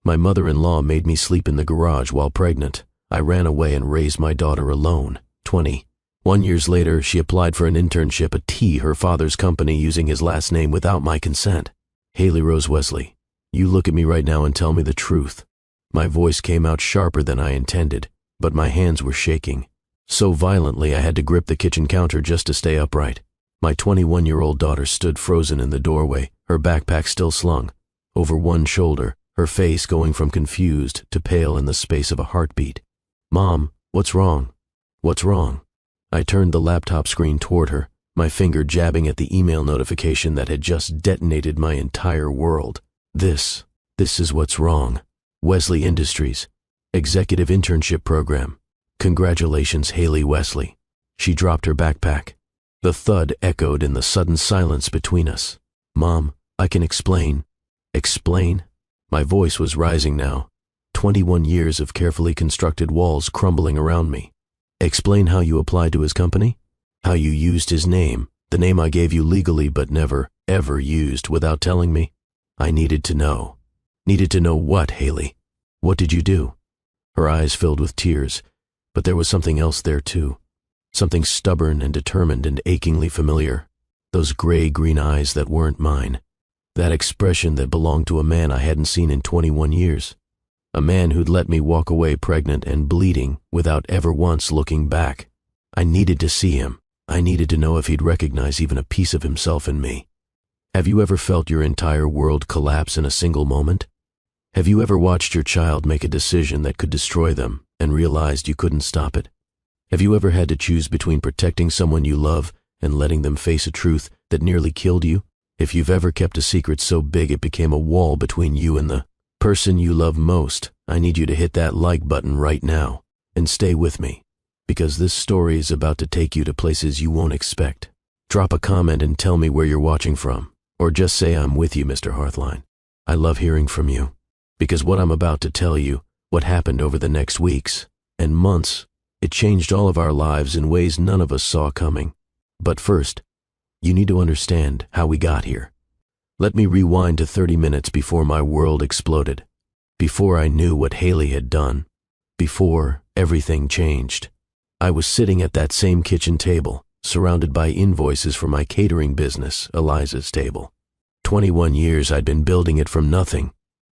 My mother-in-law made me sleep in the garage while pregnant. I ran away and raised my daughter alone. 20. 1 year later, she applied for an internship at her father's company, using his last name without my consent. Haley Rose Wesley, you look at me right now and tell me the truth. My voice came out sharper than I intended, but my hands were shaking. So violently I had to grip the kitchen counter just to stay upright. My 21-year-old daughter stood frozen in the doorway, her backpack still slung over one shoulder, her face going from confused to pale in the space of a heartbeat. Mom, what's wrong? What's wrong? I turned the laptop screen toward her, my finger jabbing at the email notification that had just detonated my entire world. This is what's wrong. Wesley Industries, Executive Internship Program. Congratulations, Haley Wesley. She dropped her backpack. The thud echoed in the sudden silence between us. Mom, I can explain. Explain? My voice was rising now. 21 years of carefully constructed walls crumbling around me. Explain how you applied to his company? How you used his name, the name I gave you legally but never, ever used without telling me? I needed to know. Needed to know what, Haley? What did you do? Her eyes filled with tears, but there was something else there too. Something stubborn and determined and achingly familiar. Those gray-green eyes that weren't mine. That expression that belonged to a man I hadn't seen in 21 years. A man who'd let me walk away pregnant and bleeding without ever once looking back. I needed to see him. I needed to know if he'd recognize even a piece of himself in me. Have you ever felt your entire world collapse in a single moment? Have you ever watched your child make a decision that could destroy them and realized you couldn't stop it? Have you ever had to choose between protecting someone you love and letting them face a truth that nearly killed you? If you've ever kept a secret so big it became a wall between you and the person you love most, I need you to hit that like button right now and stay with me, because this story is about to take you to places you won't expect. Drop a comment and tell me where you're watching from, or just say I'm with you, Mr. Hearthline. I love hearing from you, because what I'm about to tell you, what happened over the next weeks and months, it changed all of our lives in ways none of us saw coming. But first, you need to understand how we got here. Let me rewind to 30 minutes before my world exploded, before I knew what Haley had done, before everything changed. I was sitting at that same kitchen table, surrounded by invoices for my catering business, Eliza's Table. 21 years I'd been building it from nothing,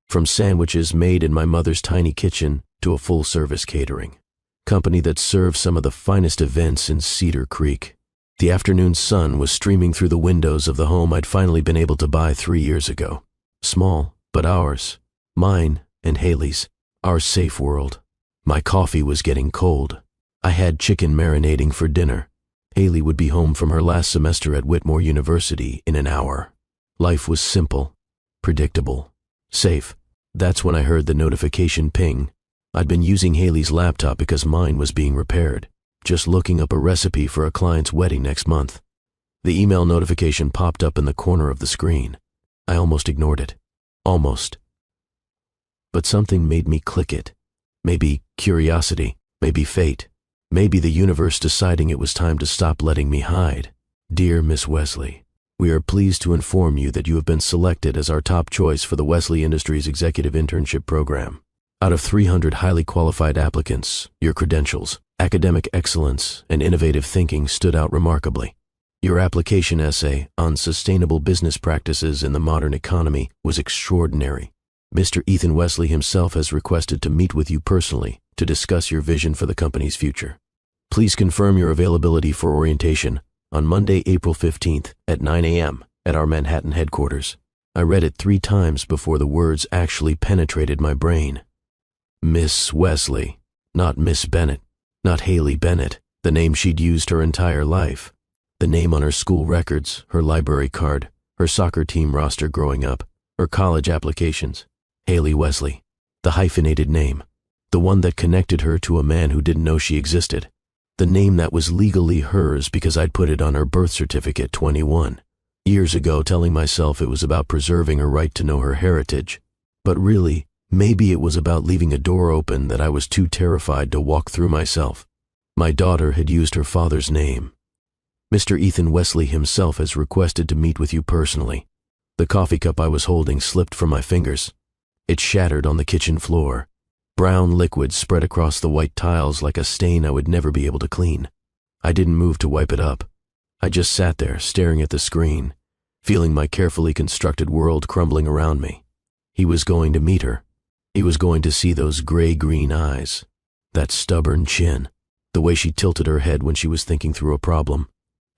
from sandwiches made in my mother's tiny kitchen to a full-service catering company that served some of the finest events in Cedar Creek. The afternoon sun was streaming through the windows of the home I'd finally been able to buy 3 years ago. Small, but ours. Mine and Haley's. Our safe world. My coffee was getting cold. I had chicken marinating for dinner. Haley would be home from her last semester at Whitmore University in an hour. Life was simple, predictable, safe. That's when I heard the notification ping. I'd been using Haley's laptop because mine was being repaired, just looking up a recipe for a client's wedding next month. The email notification popped up in the corner of the screen. I almost ignored it. Almost. But something made me click it. Maybe curiosity, maybe fate, maybe the universe deciding it was time to stop letting me hide. Dear Miss Wesley, we are pleased to inform you that you have been selected as our top choice for the Wesley Industries Executive Internship Program. Out of 300 highly qualified applicants, your credentials, academic excellence, and innovative thinking stood out remarkably. Your application essay on sustainable business practices in the modern economy was extraordinary. Mr. Ethan Wesley himself has requested to meet with you personally to discuss your vision for the company's future. Please confirm your availability for orientation on Monday, April 15th at 9 a.m. at our Manhattan headquarters. I read it 3 times before the words actually penetrated my brain. Miss Wesley, not Miss Bennett, not Haley Bennett, the name she'd used her entire life. The name on her school records, her library card, her soccer team roster growing up, her college applications. Haley Wesley, the hyphenated name, the one that connected her to a man who didn't know she existed, the name that was legally hers because I'd put it on her birth certificate 21 years ago, telling myself it was about preserving her right to know her heritage. But really, maybe it was about leaving a door open that I was too terrified to walk through myself. My daughter had used her father's name. Mr. Ethan Wesley himself has requested to meet with you personally. The coffee cup I was holding slipped from my fingers. It shattered on the kitchen floor. Brown liquid spread across the white tiles like a stain I would never be able to clean. I didn't move to wipe it up. I just sat there staring at the screen, feeling my carefully constructed world crumbling around me. He was going to meet her. He was going to see those gray-green eyes, that stubborn chin, the way she tilted her head when she was thinking through a problem.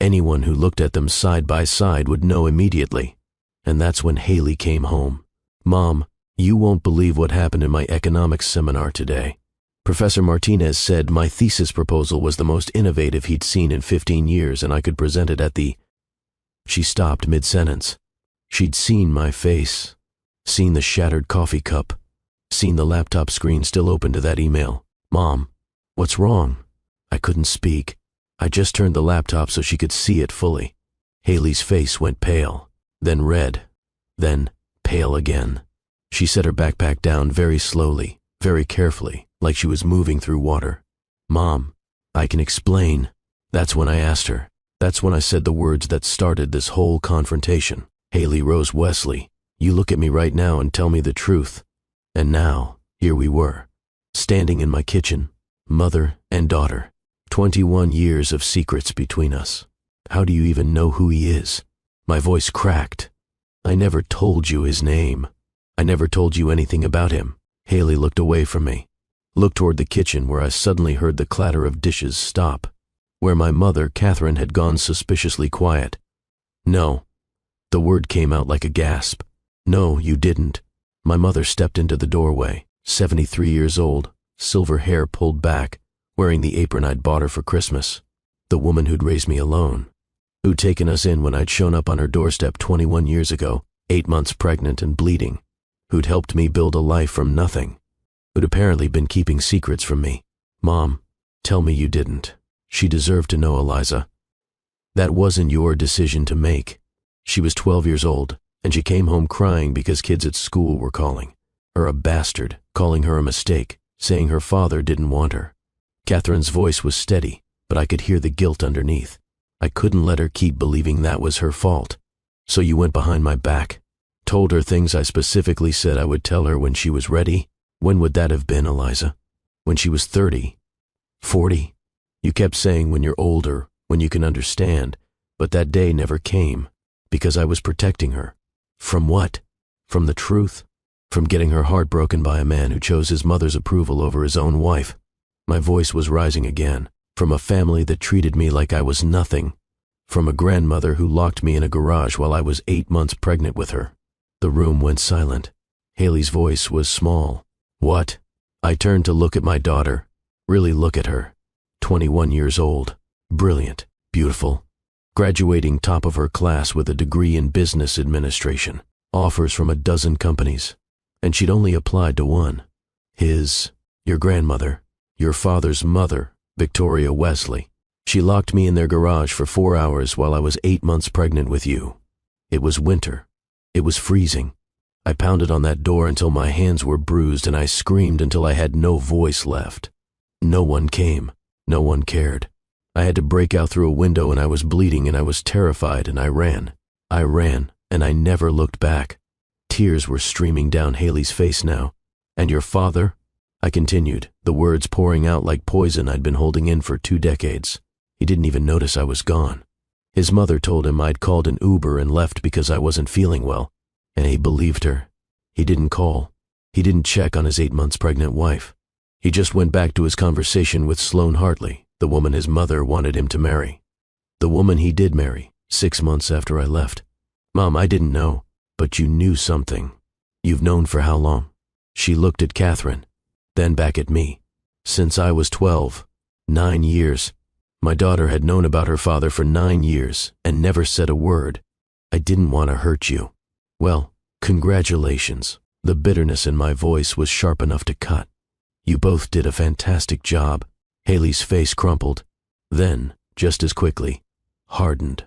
Anyone who looked at them side by side would know immediately. And that's when Haley came home. "Mom, you won't believe what happened in my economics seminar today. Professor Martinez said my thesis proposal was the most innovative he'd seen in 15 years and I could present it at the—" She stopped mid-sentence. She'd seen my face, seen the shattered coffee cup, seen the laptop screen still open to that email. "Mom, what's wrong?" I couldn't speak. I just turned the laptop so she could see it fully. Haley's face went pale, then red, then pale again. She set her backpack down very slowly, very carefully, like she was moving through water. "Mom, I can explain." That's when I asked her. That's when I said the words that started this whole confrontation. "Haley Rose Wesley, you look at me right now and tell me the truth." And now, here we were, standing in my kitchen, mother and daughter. 21 years of secrets between us. How do you even know who he is? My voice cracked. "I never told you his name. I never told you anything about him." Haley looked away from me, looked toward the kitchen where I suddenly heard the clatter of dishes stop, where my mother, Catherine, had gone suspiciously quiet. "No." The word came out like a gasp. "No, you didn't." My mother stepped into the doorway, 73 years old, silver hair pulled back, wearing the apron I'd bought her for Christmas. The woman who'd raised me alone, who'd taken us in when I'd shown up on her doorstep 21 years ago, 8 months pregnant and bleeding, who'd helped me build a life from nothing, who'd apparently been keeping secrets from me. "Mom, tell me you didn't." She deserved to know, Eliza. That wasn't your decision to make. She was 12 years old, and she came home crying because kids at school were calling her a bastard, calling her a mistake, saying her father didn't want her. Catherine's voice was steady, but I could hear the guilt underneath. I couldn't let her keep believing that was her fault. "So you went behind my back, told her things I specifically said I would tell her when she was ready." When would that have been, Eliza? When she was 30? 40? You kept saying when you're older, when you can understand, but that day never came, because I was protecting her. From what? From the truth? From getting her heart broken by a man who chose his mother's approval over his own wife? My voice was rising again. From a family that treated me like I was nothing. From a grandmother who locked me in a garage while I was 8 months pregnant with her. The room went silent. Haley's voice was small. "What?" I turned to look at my daughter, really look at her. 21 years old, brilliant, beautiful, graduating top of her class with a degree in business administration, offers from a dozen companies, and she'd only applied to one. Your grandmother, your father's mother, Victoria Wesley. She locked me in their garage for 4 hours while I was 8 months pregnant with you. It was winter. It was freezing. I pounded on that door until my hands were bruised and I screamed until I had no voice left. No one came. No one cared. I had to break out through a window and I was bleeding and I was terrified and I ran. I ran and I never looked back. Tears were streaming down Haley's face now. "And your father?" I continued, the words pouring out like poison I'd been holding in for 2 decades. He didn't even notice I was gone. His mother told him I'd called an Uber and left because I wasn't feeling well, and he believed her. He didn't call. He didn't check on his 8 months pregnant wife. He just went back to his conversation with Sloane Hartley, the woman his mother wanted him to marry. The woman he did marry, 6 months after I left. "Mom, I didn't know, but you knew something. You've known for how long?" She looked at Catherine, then back at me. "Since I was 12, 9 years. My daughter had known about her father for 9 years and never said a word. I didn't want to hurt you." "Well, congratulations." The bitterness in my voice was sharp enough to cut. "You both did a fantastic job." Haley's face crumpled, then, just as quickly, hardened.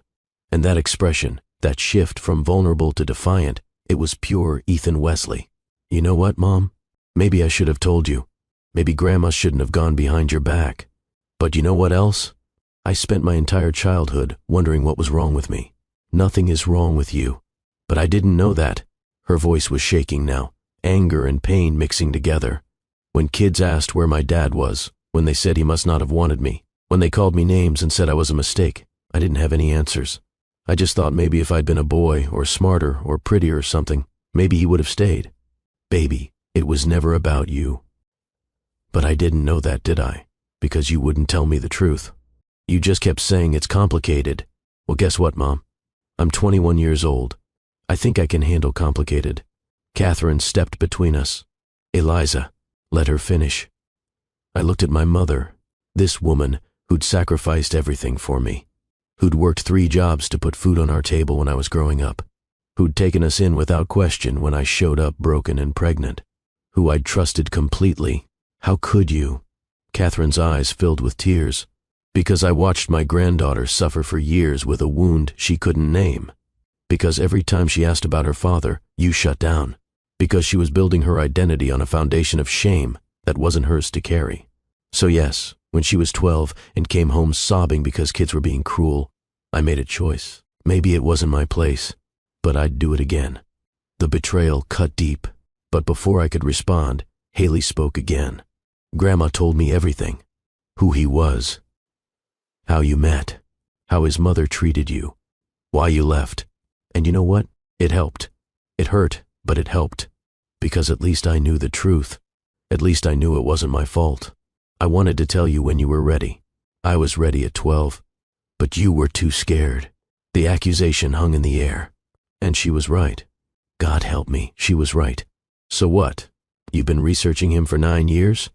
And that expression, that shift from vulnerable to defiant, it was pure Ethan Wesley. "You know what, Mom? Maybe I should have told you. Maybe Grandma shouldn't have gone behind your back. But you know what else? I spent my entire childhood wondering what was wrong with me. Nothing is wrong with you. But I didn't know that." Her voice was shaking now, anger and pain mixing together. When kids asked where my dad was, when they said he must not have wanted me, when they called me names and said I was a mistake, I didn't have any answers. I just thought maybe if I'd been a boy or smarter or prettier or something, maybe he would have stayed. Baby, it was never about you. But I didn't know that, did I? Because you wouldn't tell me the truth. You just kept saying it's complicated. Well, guess what, Mom? I'm 21 years old. I think I can handle complicated. Catherine stepped between us. Eliza, let her finish. I looked at my mother, this woman who'd sacrificed everything for me, who'd worked 3 jobs to put food on our table when I was growing up, who'd taken us in without question when I showed up broken and pregnant, who I'd trusted completely. How could you? Catherine's eyes filled with tears, because I watched my granddaughter suffer for years with a wound she couldn't name, because every time she asked about her father, you shut down, because she was building her identity on a foundation of shame that wasn't hers to carry. So yes, when she was 12 and came home sobbing because kids were being cruel, I made a choice. Maybe it wasn't my place, but I'd do it again. The betrayal cut deep, but before I could respond, Haley spoke again. Grandma told me everything. Who he was, how you met, how his mother treated you, why you left. And you know what? It helped. It hurt, but it helped. Because at least I knew the truth. At least I knew it wasn't my fault. I wanted to tell you when you were ready. I was ready at 12, but you were too scared. The accusation hung in the air. And she was right. God help me, she was right. So what? You've been researching him for 9 years?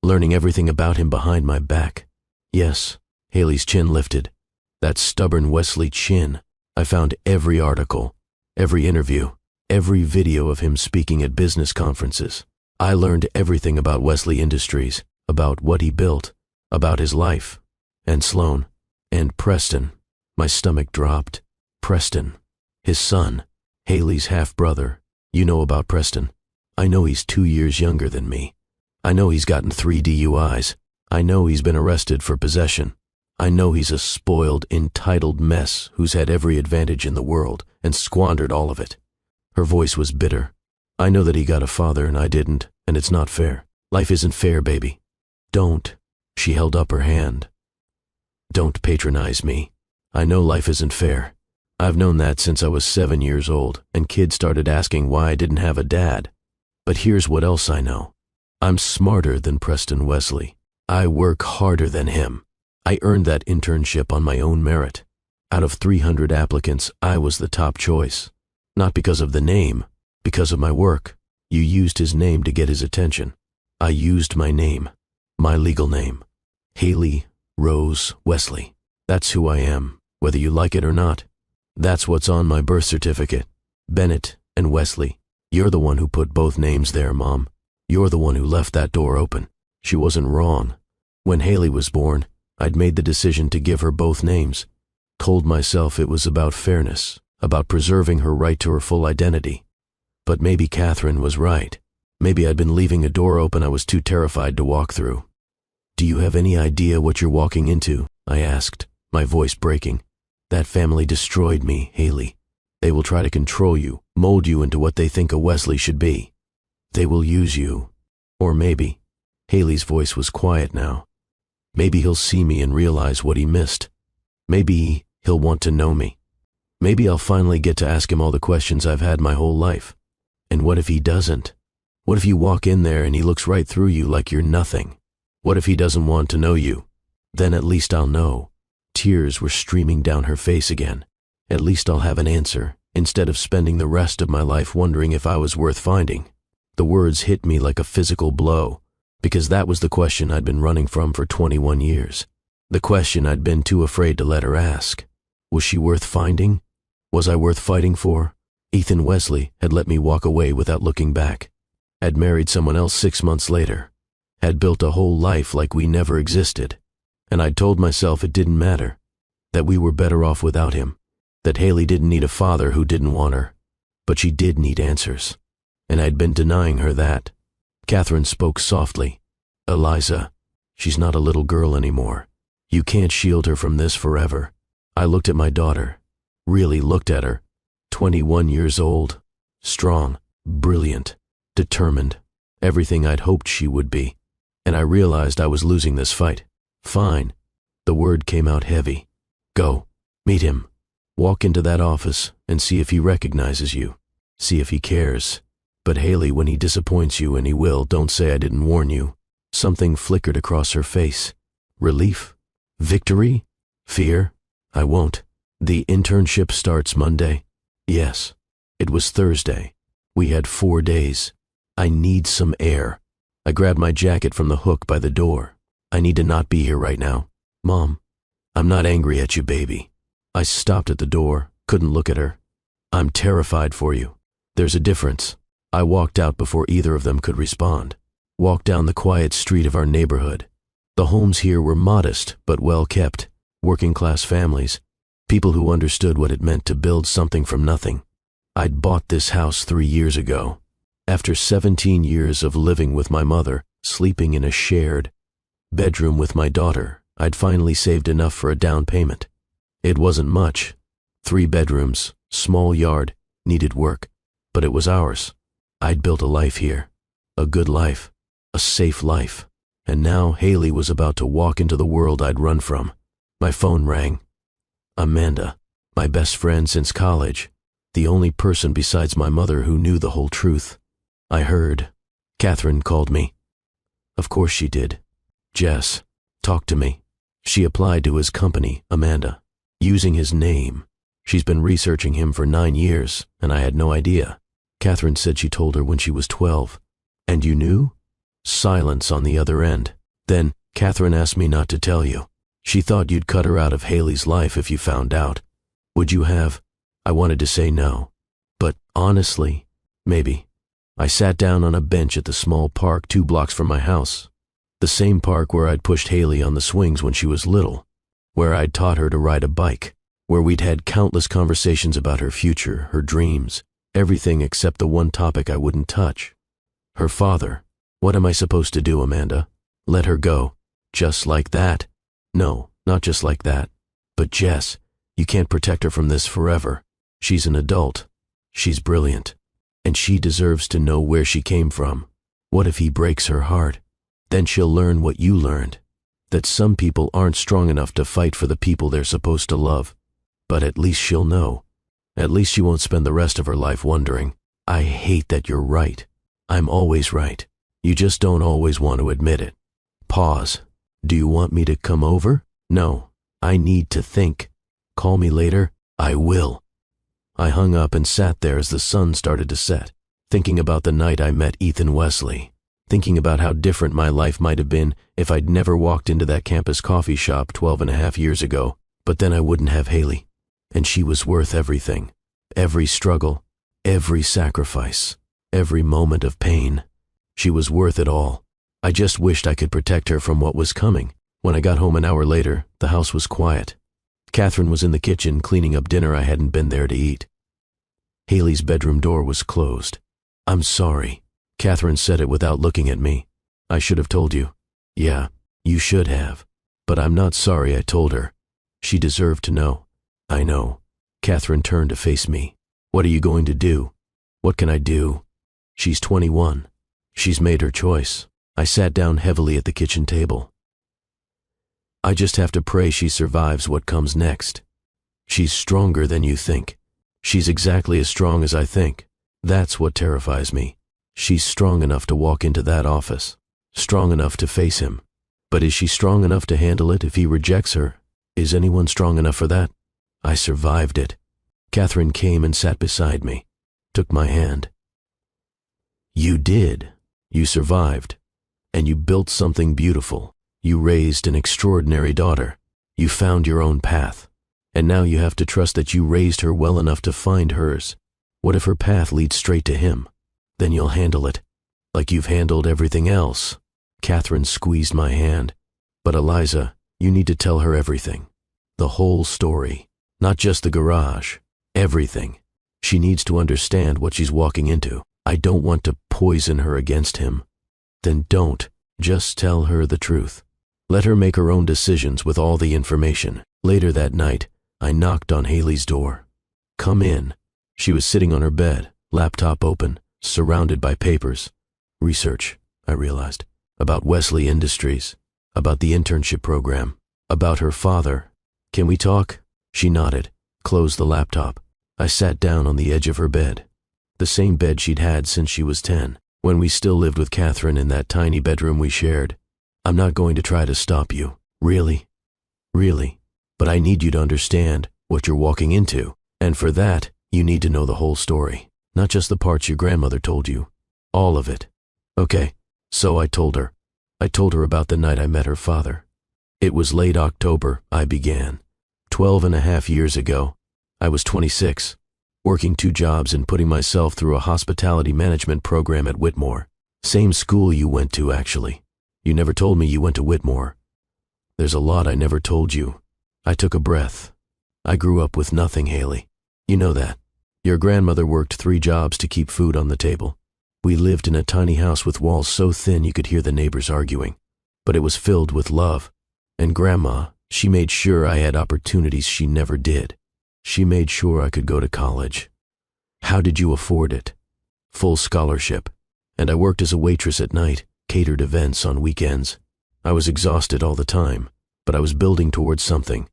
Learning everything about him behind my back? Yes. Haley's chin lifted. That stubborn Wesley chin. I found every article, every interview, every video of him speaking at business conferences. I learned everything about Wesley Industries, about what he built, about his life. And Sloan, and Preston. My stomach dropped. Preston, his son, Haley's half-brother. You know about Preston. I know he's 2 years younger than me. I know he's gotten 3 DUIs. I know he's been arrested for possession. I know he's a spoiled, entitled mess who's had every advantage in the world and squandered all of it. Her voice was bitter. I know that he got a father and I didn't, and it's not fair. Life isn't fair, baby. Don't. She held up her hand. Don't patronize me. I know life isn't fair. I've known that since I was 7 years old, and kids started asking why I didn't have a dad. But here's what else I know. I'm smarter than Preston Wesley. I work harder than him. I earned that internship on my own merit. Out of 300 applicants, I was the top choice. Not because of the name, because of my work. You used his name to get his attention. I used my name, my legal name. Haley Rose Wesley. That's who I am, whether you like it or not. That's what's on my birth certificate. Bennett and Wesley. You're the one who put both names there, Mom. You're the one who left that door open. She wasn't wrong. When Haley was born, I'd made the decision to give her both names. Told myself it was about fairness, about preserving her right to her full identity. But maybe Catherine was right. Maybe I'd been leaving a door open I was too terrified to walk through. Do you have any idea what you're walking into? I asked, my voice breaking. That family destroyed me, Haley. They will try to control you, mold you into what they think a Wesley should be. They will use you. Or maybe, Haley's voice was quiet now. Maybe he'll see me and realize what he missed. Maybe he'll want to know me. Maybe I'll finally get to ask him all the questions I've had my whole life. And what if he doesn't? What if you walk in there and he looks right through you like you're nothing? What if he doesn't want to know you? Then at least I'll know. Tears were streaming down her face again. At least I'll have an answer, instead of spending the rest of my life wondering if I was worth finding. The words hit me like a physical blow, because that was the question I'd been running from for 21 years. The question I'd been too afraid to let her ask. Was she worth finding? Was I worth fighting for? Ethan Wesley had let me walk away without looking back. Had married someone else 6 months later. Had built a whole life like we never existed. And I'd told myself it didn't matter. That we were better off without him. That Haley didn't need a father who didn't want her. But she did need answers. And I'd been denying her that. Catherine spoke softly. Eliza, she's not a little girl anymore. You can't shield her from this forever. I looked at my daughter. Really looked at her. 21 years old. Strong. Brilliant. determined, everything I'd hoped she would be, and I realized I was losing this fight. Fine. The word came out heavy. Go. Meet him. Walk into that office and see if he recognizes you. See if he cares. But Haley, when he disappoints you, and he will, don't say I didn't warn you. Something flickered across her face. Relief? Victory? Fear? I won't. The internship starts Monday? Yes. It was Thursday. We had 4 days. I need some air. I grabbed my jacket from the hook by the door. I need to not be here right now. Mom, I'm not angry at you, baby. I stopped at the door, couldn't look at her. I'm terrified for you. There's a difference. I walked out before either of them could respond. Walked down the quiet street of our neighborhood. The homes here were modest but well kept, working-class families, people who understood what it meant to build something from nothing. I'd bought this house 3 years ago. After 17 years of living with my mother, sleeping in a shared bedroom with my daughter, I'd finally saved enough for a down payment. It wasn't much. 3 bedrooms, small yard, needed work, but it was ours. I'd built a life here, a good life, a safe life, and now Haley was about to walk into the world I'd run from. My phone rang. Amanda, my best friend since college, the only person besides my mother who knew the whole truth. I heard. Catherine called me. Of course she did. Jess, talk to me. She applied to his company, Amanda, using his name. She's been researching him for 9 years, and I had no idea. Catherine said she told her when she was 12. And you knew? Silence on the other end. Then Catherine asked me not to tell you. She thought you'd cut her out of Haley's life if you found out. Would you have? I wanted to say no. But honestly, maybe. I sat down on a bench at the small park 2 blocks from my house. The same park where I'd pushed Haley on the swings when she was little. Where I'd taught her to ride a bike. Where we'd had countless conversations about her future, her dreams, everything except the one topic I wouldn't touch. Her father. What am I supposed to do, Amanda? Let her go. Just like that? No, not just like that. But Jess, you can't protect her from this forever. She's an adult. She's brilliant. And she deserves to know where she came from. What if he breaks her heart? Then she'll learn what you learned. That some people aren't strong enough to fight for the people they're supposed to love. But at least she'll know. At least she won't spend the rest of her life wondering. I hate that you're right. I'm always right. You just don't always want to admit it. Pause. Do you want me to come over? No. I need to think. Call me later. I will. I hung up and sat there as the sun started to set, thinking about the night I met Ethan Wesley, thinking about how different my life might have been if I'd never walked into that campus coffee shop 12.5 years ago. But then I wouldn't have Haley, and she was worth everything. Every struggle, every sacrifice, every moment of pain. She was worth it all. I just wished I could protect her from what was coming. When I got home an hour later, the house was quiet. Catherine was in the kitchen cleaning up dinner I hadn't been there to eat. Haley's bedroom door was closed. I'm sorry. Catherine said it without looking at me. I should have told you. Yeah, you should have. But I'm not sorry I told her. She deserved to know. I know. Catherine turned to face me. What are you going to do? What can I do? She's 21. She's made her choice. I sat down heavily at the kitchen table. I just have to pray she survives what comes next. She's stronger than you think. She's exactly as strong as I think. That's what terrifies me. She's strong enough to walk into that office. Strong enough to face him. But is she strong enough to handle it if he rejects her? Is anyone strong enough for that? I survived it. Catherine came and sat beside me. Took my hand. You did. You survived. And you built something beautiful. You raised an extraordinary daughter. You found your own path. And now you have to trust that you raised her well enough to find hers. What if her path leads straight to him? Then you'll handle it. Like you've handled everything else. Catherine squeezed my hand. But Eliza, you need to tell her everything. The whole story. Not just the garage. Everything. She needs to understand what she's walking into. I don't want to poison her against him. Then don't. Just tell her the truth. Let her make her own decisions with all the information. Later that night, I knocked on Haley's door. Come in. She was sitting on her bed, laptop open, surrounded by papers. Research, I realized, about Wesley Industries, about the internship program, about her father. Can we talk? She nodded, closed the laptop. I sat down on the edge of her bed. The same bed she'd had since she was 10, when we still lived with Catherine in that tiny bedroom we shared. I'm not going to try to stop you. Really? Really? But I need you to understand what you're walking into. And for that, you need to know the whole story. Not just the parts your grandmother told you. All of it. Okay, so I told her. I told her about the night I met her father. It was late October, I began. 12.5 years ago. I was 26, working 2 jobs and putting myself through a hospitality management program at Whitmore. Same school you went to, actually. You never told me you went to Whitmore. There's a lot I never told you. I took a breath. I grew up with nothing, Haley. You know that. Your grandmother worked 3 jobs to keep food on the table. We lived in a tiny house with walls so thin you could hear the neighbors arguing. But it was filled with love. And Grandma, she made sure I had opportunities she never did. She made sure I could go to college. How did you afford it? Full scholarship. And I worked as a waitress at night, catered events on weekends. I was exhausted all the time, but I was building towards something.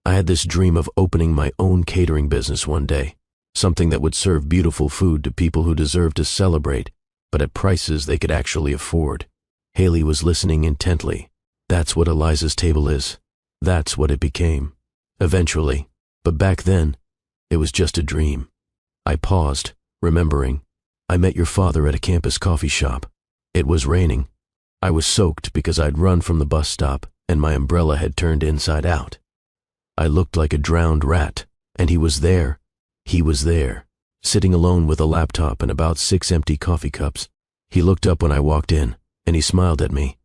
I had this dream of opening my own catering business one day, something that would serve beautiful food to people who deserved to celebrate, but at prices they could actually afford. Haley was listening intently. That's what Eliza's table is. That's what it became. Eventually. But back then, it was just a dream. I paused, remembering. I met your father at a campus coffee shop. It was raining. I was soaked because I'd run from the bus stop and my umbrella had turned inside out. I looked like a drowned rat, and he was there. He was there, sitting alone with a laptop and about 6 empty coffee cups. He looked up when I walked in, and he smiled at me.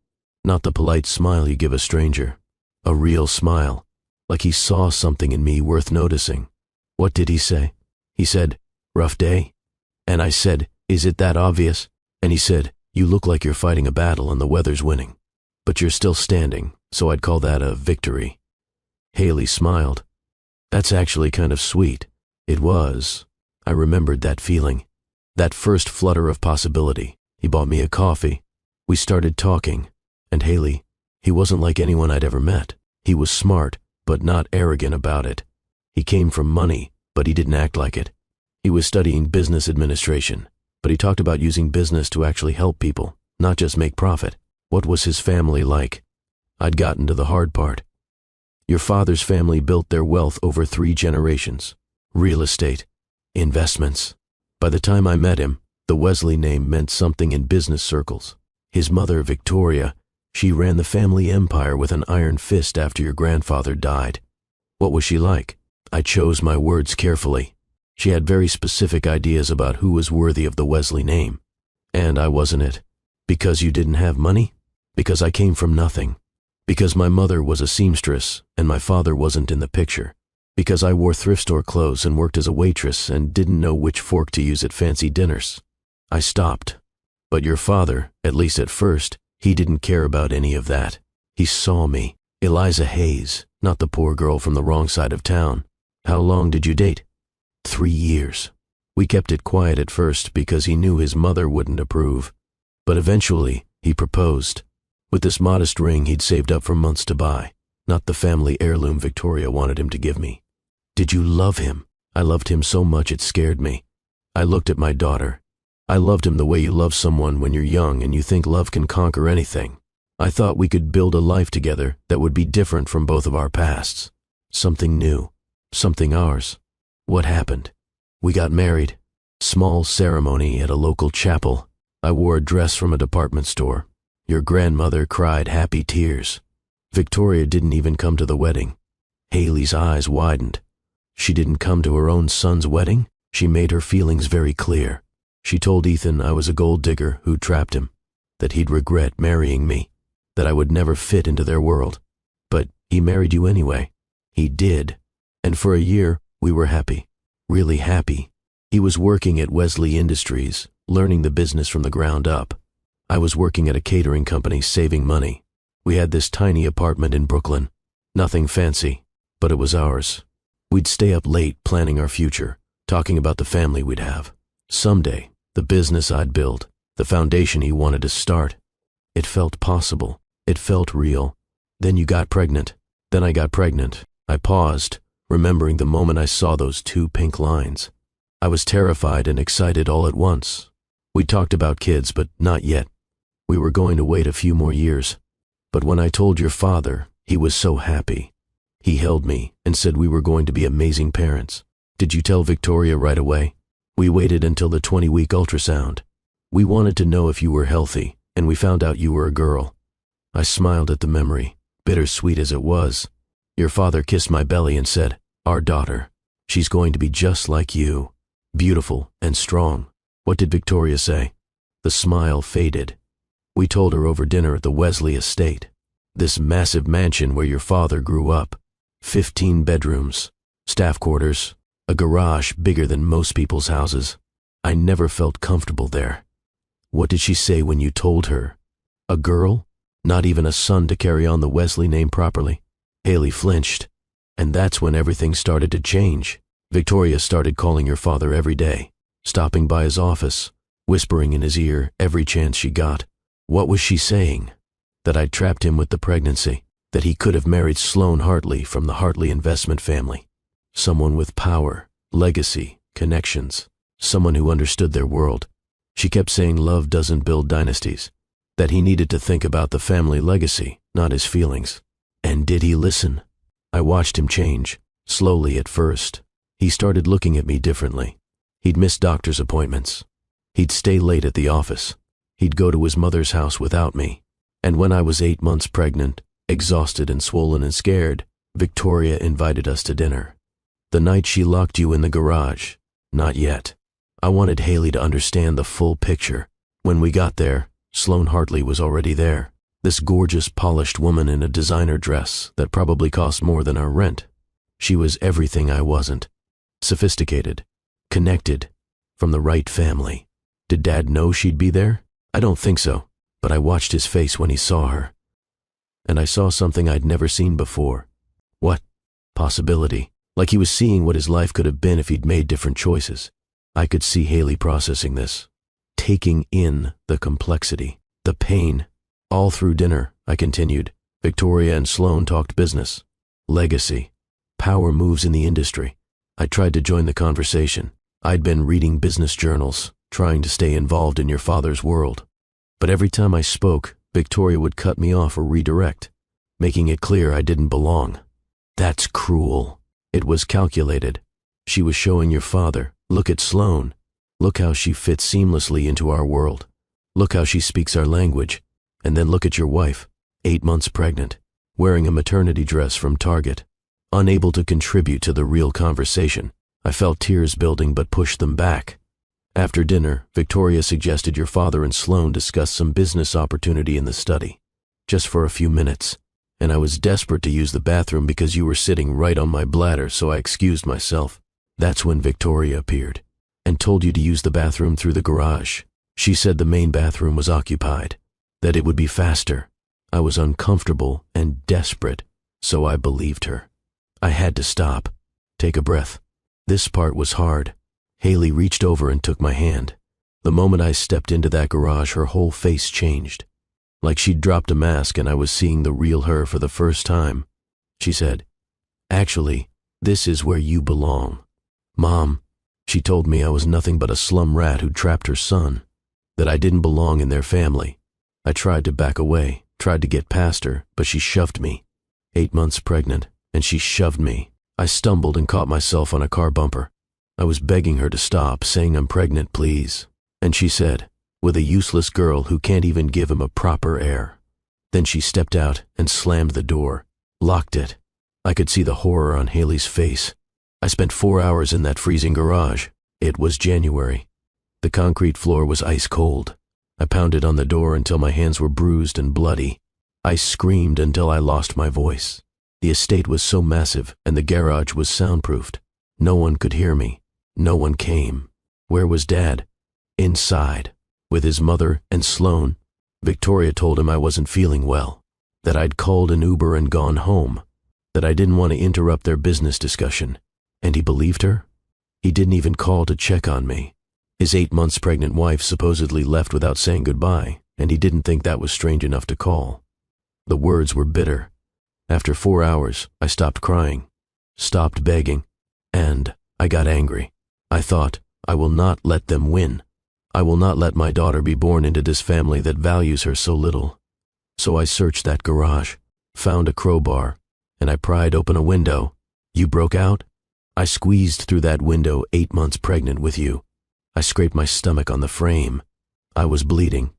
Not the polite smile you give a stranger. A real smile. Like he saw something in me worth noticing. What did he say? He said, "Rough day?" And I said, "Is it that obvious?" And he said, "You look like you're fighting a battle and the weather's winning. But you're still standing, so I'd call that a victory." Haley smiled. "That's actually kind of sweet." It was. I remembered that feeling. That first flutter of possibility. He bought me a coffee. We started talking. And Haley, he wasn't like anyone I'd ever met. He was smart, but not arrogant about it. He came from money, but he didn't act like it. He was studying business administration, but he talked about using business to actually help people, not just make profit. What was his family like? I'd gotten to the hard part. Your father's family built their wealth over 3 generations. Real estate. Investments. By the time I met him, the Wesley name meant something in business circles. His mother, Victoria, she ran the family empire with an iron fist after your grandfather died. What was she like? I chose my words carefully. She had very specific ideas about who was worthy of the Wesley name. And I wasn't it. Because you didn't have money? Because I came from nothing. Because my mother was a seamstress and my father wasn't in the picture. Because I wore thrift store clothes and worked as a waitress and didn't know which fork to use at fancy dinners. I stopped. But your father, at least at first, he didn't care about any of that. He saw me, Eliza Hayes, not the poor girl from the wrong side of town. How long did you date? 3 years. We kept it quiet at first because he knew his mother wouldn't approve. But eventually, he proposed. With this modest ring he'd saved up for months to buy, not the family heirloom Victoria wanted him to give me. Did you love him? I loved him so much it scared me. I looked at my daughter. I loved him the way you love someone when you're young and you think love can conquer anything. I thought we could build a life together that would be different from both of our pasts. Something new. Something ours. What happened? We got married. Small ceremony at a local chapel. I wore a dress from a department store. Your grandmother cried happy tears. Victoria didn't even come to the wedding. Haley's eyes widened. She didn't come to her own son's wedding? She made her feelings very clear. She told Ethan I was a gold digger who trapped him, that he'd regret marrying me, that I would never fit into their world. But he married you anyway. He did. And for a year, we were happy. Really happy. He was working at Wesley Industries, learning the business from the ground up. I was working at a catering company saving money. We had this tiny apartment in Brooklyn. Nothing fancy, but it was ours. We'd stay up late planning our future, talking about the family we'd have. Someday, the business I'd built, the foundation he wanted to start. It felt possible. It felt real. Then you got pregnant. Then I got pregnant. I paused, remembering the moment I saw those 2 pink lines. I was terrified and excited all at once. We talked about kids, but not yet. We were going to wait a few more years. But when I told your father, he was so happy. He held me and said we were going to be amazing parents. Did you tell Victoria right away? We waited until the 20-week ultrasound. We wanted to know if you were healthy, and we found out you were a girl. I smiled at the memory, bittersweet as it was. Your father kissed my belly and said, "Our daughter. She's going to be just like you. Beautiful and strong." What did Victoria say? The smile faded. We told her over dinner at the Wesley estate. This massive mansion where your father grew up. 15 bedrooms, staff quarters, a garage bigger than most people's houses. I never felt comfortable there. What did she say when you told her? A girl? Not even a son to carry on the Wesley name properly? Haley flinched. And that's when everything started to change. Victoria started calling your father every day, stopping by his office, whispering in his ear every chance she got. What was she saying? That I'd trapped him with the pregnancy, that he could have married Sloane Hartley from the Hartley investment family. Someone with power, legacy, connections, someone who understood their world. She kept saying love doesn't build dynasties, that he needed to think about the family legacy, not his feelings. And did he listen? I watched him change, slowly at first. He started looking at me differently. He'd miss doctor's appointments. He'd stay late at the office. He'd go to his mother's house without me. And when I was 8 months pregnant, exhausted and swollen and scared, Victoria invited us to dinner. The night she locked you in the garage. Not yet. I wanted Haley to understand the full picture. When we got there, Sloane Hartley was already there. This gorgeous, polished woman in a designer dress that probably cost more than our rent. She was everything I wasn't. Sophisticated, connected, from the right family. Did Dad know she'd be there? I don't think so, but I watched his face when he saw her. And I saw something I'd never seen before. What? Possibility. Like he was seeing what his life could have been if he'd made different choices. I could see Haley processing this, taking in the complexity, the pain. All through dinner, I continued, Victoria and Sloane talked business, legacy, power moves in the industry. I tried to join the conversation. I'd been reading business journals, trying to stay involved in your father's world. But every time I spoke, Victoria would cut me off or redirect, making it clear I didn't belong. That's cruel. It was calculated. She was showing your father, look at Sloane. Look how she fits seamlessly into our world. Look how she speaks our language. And then look at your wife, 8 months pregnant, wearing a maternity dress from Target, unable to contribute to the real conversation. I felt tears building but pushed them back. After dinner, Victoria suggested your father and Sloane discuss some business opportunity in the study, just for a few minutes, and I was desperate to use the bathroom because you were sitting right on my bladder, so I excused myself. That's when Victoria appeared, and told you to use the bathroom through the garage. She said the main bathroom was occupied, that it would be faster. I was uncomfortable and desperate, so I believed her. I had to stop, take a breath. This part was hard. Haley reached over and took my hand. The moment I stepped into that garage, her whole face changed. Like she'd dropped a mask and I was seeing the real her for the first time. She said, "Actually, this is where you belong." Mom, she told me I was nothing but a slum rat who'd trapped her son, that I didn't belong in their family. I tried to back away, tried to get past her, but she shoved me. 8 months pregnant, and she shoved me. I stumbled and caught myself on a car bumper. I was begging her to stop, saying I'm pregnant, please. And she said, with a useless girl who can't even give him a proper heir. Then she stepped out and slammed the door, locked it. I could see the horror on Haley's face. I spent 4 hours in that freezing garage. It was January. The concrete floor was ice cold. I pounded on the door until my hands were bruised and bloody. I screamed until I lost my voice. The estate was so massive and the garage was soundproofed. No one could hear me. No one came. Where was Dad? Inside, with his mother and Sloane. Victoria told him I wasn't feeling well, that I'd called an Uber and gone home, that I didn't want to interrupt their business discussion. And he believed her? He didn't even call to check on me. His 8 months pregnant wife supposedly left without saying goodbye, and he didn't think that was strange enough to call. The words were bitter. After 4 hours, I stopped crying, stopped begging, and I got angry. I thought, I will not let them win. I will not let my daughter be born into this family that values her so little. So I searched that garage, found a crowbar, and I pried open a window. You broke out? I squeezed through that window 8 months pregnant with you. I scraped my stomach on the frame. I was bleeding,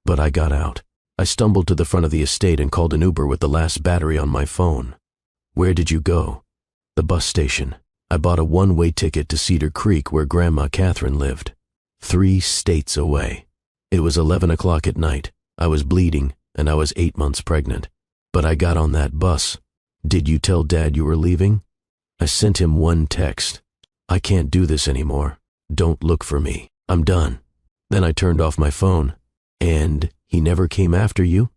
but I got out. I stumbled to the front of the estate and called an Uber with the last battery on my phone. Where did you go? The bus station. I bought a one-way ticket to Cedar Creek where Grandma Catherine lived. 3 states away. It was 11 o'clock at night. I was bleeding and I was 8 months pregnant. But I got on that bus. Did you tell Dad you were leaving? I sent him one text. I can't do this anymore. Don't look for me. I'm done. Then I turned off my phone. And he never came after you?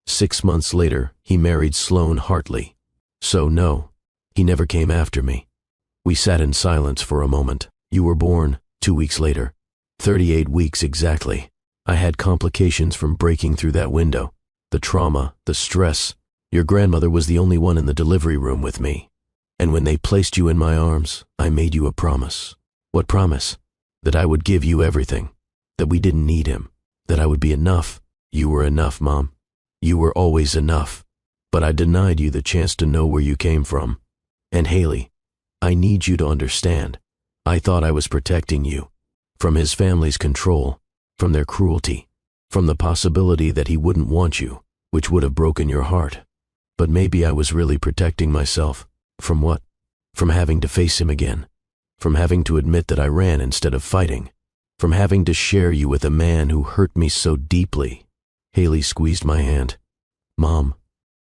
6 months later, he married Sloane Hartley. So no, he never came after me. We sat in silence for a moment. You were born 2 weeks later. 38 weeks exactly. I had complications from breaking through that window. The trauma, the stress. Your grandmother was the only one in the delivery room with me. And when they placed you in my arms, I made you a promise. What promise? That I would give you everything. That we didn't need him. That I would be enough. You were enough, Mom. You were always enough. But I denied you the chance to know where you came from. And Haley, I need you to understand. I thought I was protecting you. From his family's control. From their cruelty. From the possibility that he wouldn't want you, which would have broken your heart. But maybe I was really protecting myself. From what? From having to face him again. From having to admit that I ran instead of fighting. From having to share you with a man who hurt me so deeply. Haley squeezed my hand. Mom,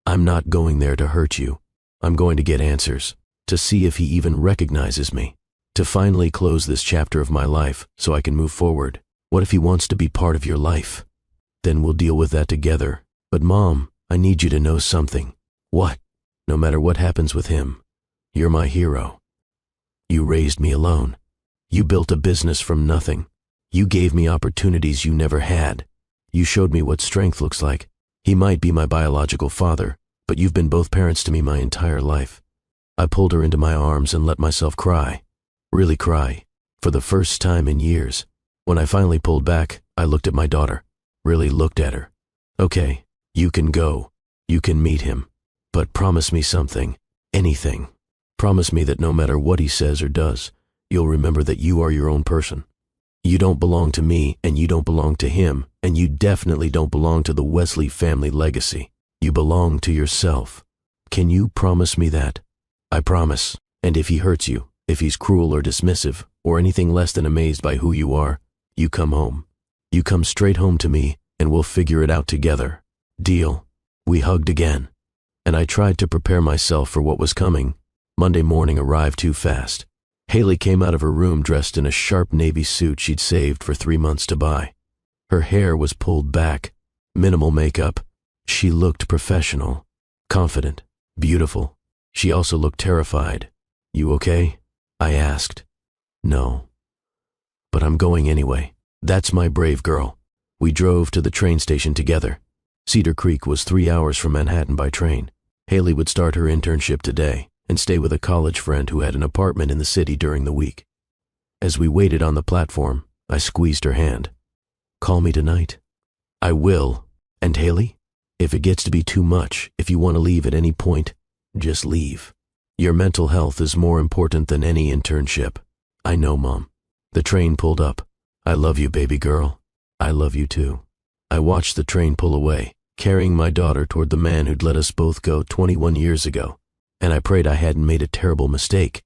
I'm not going there to hurt you. I'm going to get answers. To see if he even recognizes me. To finally close this chapter of my life so I can move forward. What if he wants to be part of your life? Then we'll deal with that together. But Mom, I need you to know something. What? No matter what happens with him, you're my hero. You raised me alone. You built a business from nothing. You gave me opportunities you never had. You showed me what strength looks like. He might be my biological father, but you've been both parents to me my entire life. I pulled her into my arms and let myself cry. Really cry. For the first time in years. When I finally pulled back, I looked at my daughter. Really looked at her. Okay, you can go. You can meet him. But promise me something. Anything. Promise me that no matter what he says or does, you'll remember that you are your own person. You don't belong to me, and you don't belong to him, and you definitely don't belong to the Wesley family legacy. You belong to yourself. Can you promise me that? I promise. And if he hurts you, if he's cruel or dismissive, or anything less than amazed by who you are, you come home. You come straight home to me, and we'll figure it out together. Deal? We hugged again. And I tried to prepare myself for what was coming. Monday morning arrived too fast. Haley came out of her room dressed in a sharp navy suit she'd saved for 3 months to buy. Her hair was pulled back, minimal makeup. She looked professional, confident, beautiful. She also looked terrified. You okay? I asked. No. But I'm going anyway. That's my brave girl. We drove to the train station together. Cedar Creek was 3 hours from Manhattan by train. Haley would start her internship today and stay with a college friend who had an apartment in the city during the week. As we waited on the platform, I squeezed her hand. Call me tonight. I will. And Haley, if it gets to be too much, if you want to leave at any point, just leave. Your mental health is more important than any internship. I know, Mom. The train pulled up. I love you, baby girl. I love you too. I watched the train pull away, carrying my daughter toward the man who'd let us both go 21 years ago, and I prayed I hadn't made a terrible mistake.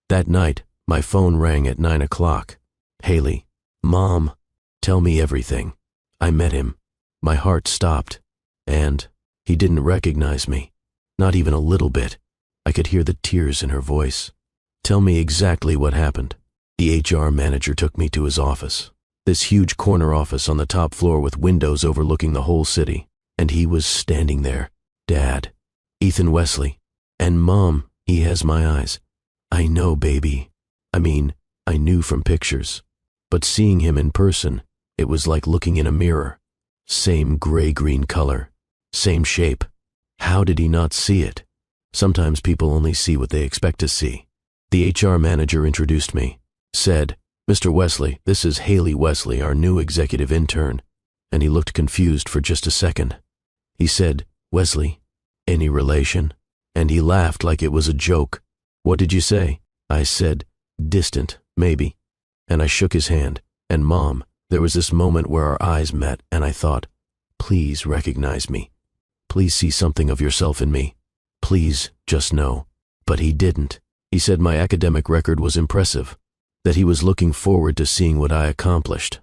That night, my phone rang at 9 o'clock. Haley, Mom, tell me everything. I met him. My heart stopped, and he didn't recognize me. Not even a little bit. I could hear the tears in her voice. Tell me exactly what happened. The HR manager took me to his office. This huge corner office on the top floor with windows overlooking the whole city. And he was standing there. Dad. Ethan Wesley. And Mom, he has my eyes. I know, baby. I mean, I knew from pictures. But seeing him in person, it was like looking in a mirror. Same gray-green color, same shape. How did he not see it? Sometimes people only see what they expect to see. The HR manager introduced me, said, "Mr. Wesley, this is Haley Wesley, our new executive intern," and he looked confused for just a second. He said, "Wesley, any relation?" And he laughed like it was a joke. "What did you say?" I said, "Distant, maybe." And I shook his hand, and Mom, there was this moment where our eyes met, and I thought, please recognize me. Please see something of yourself in me. Please just know. But he didn't. He said my academic record was impressive, that he was looking forward to seeing what I accomplished.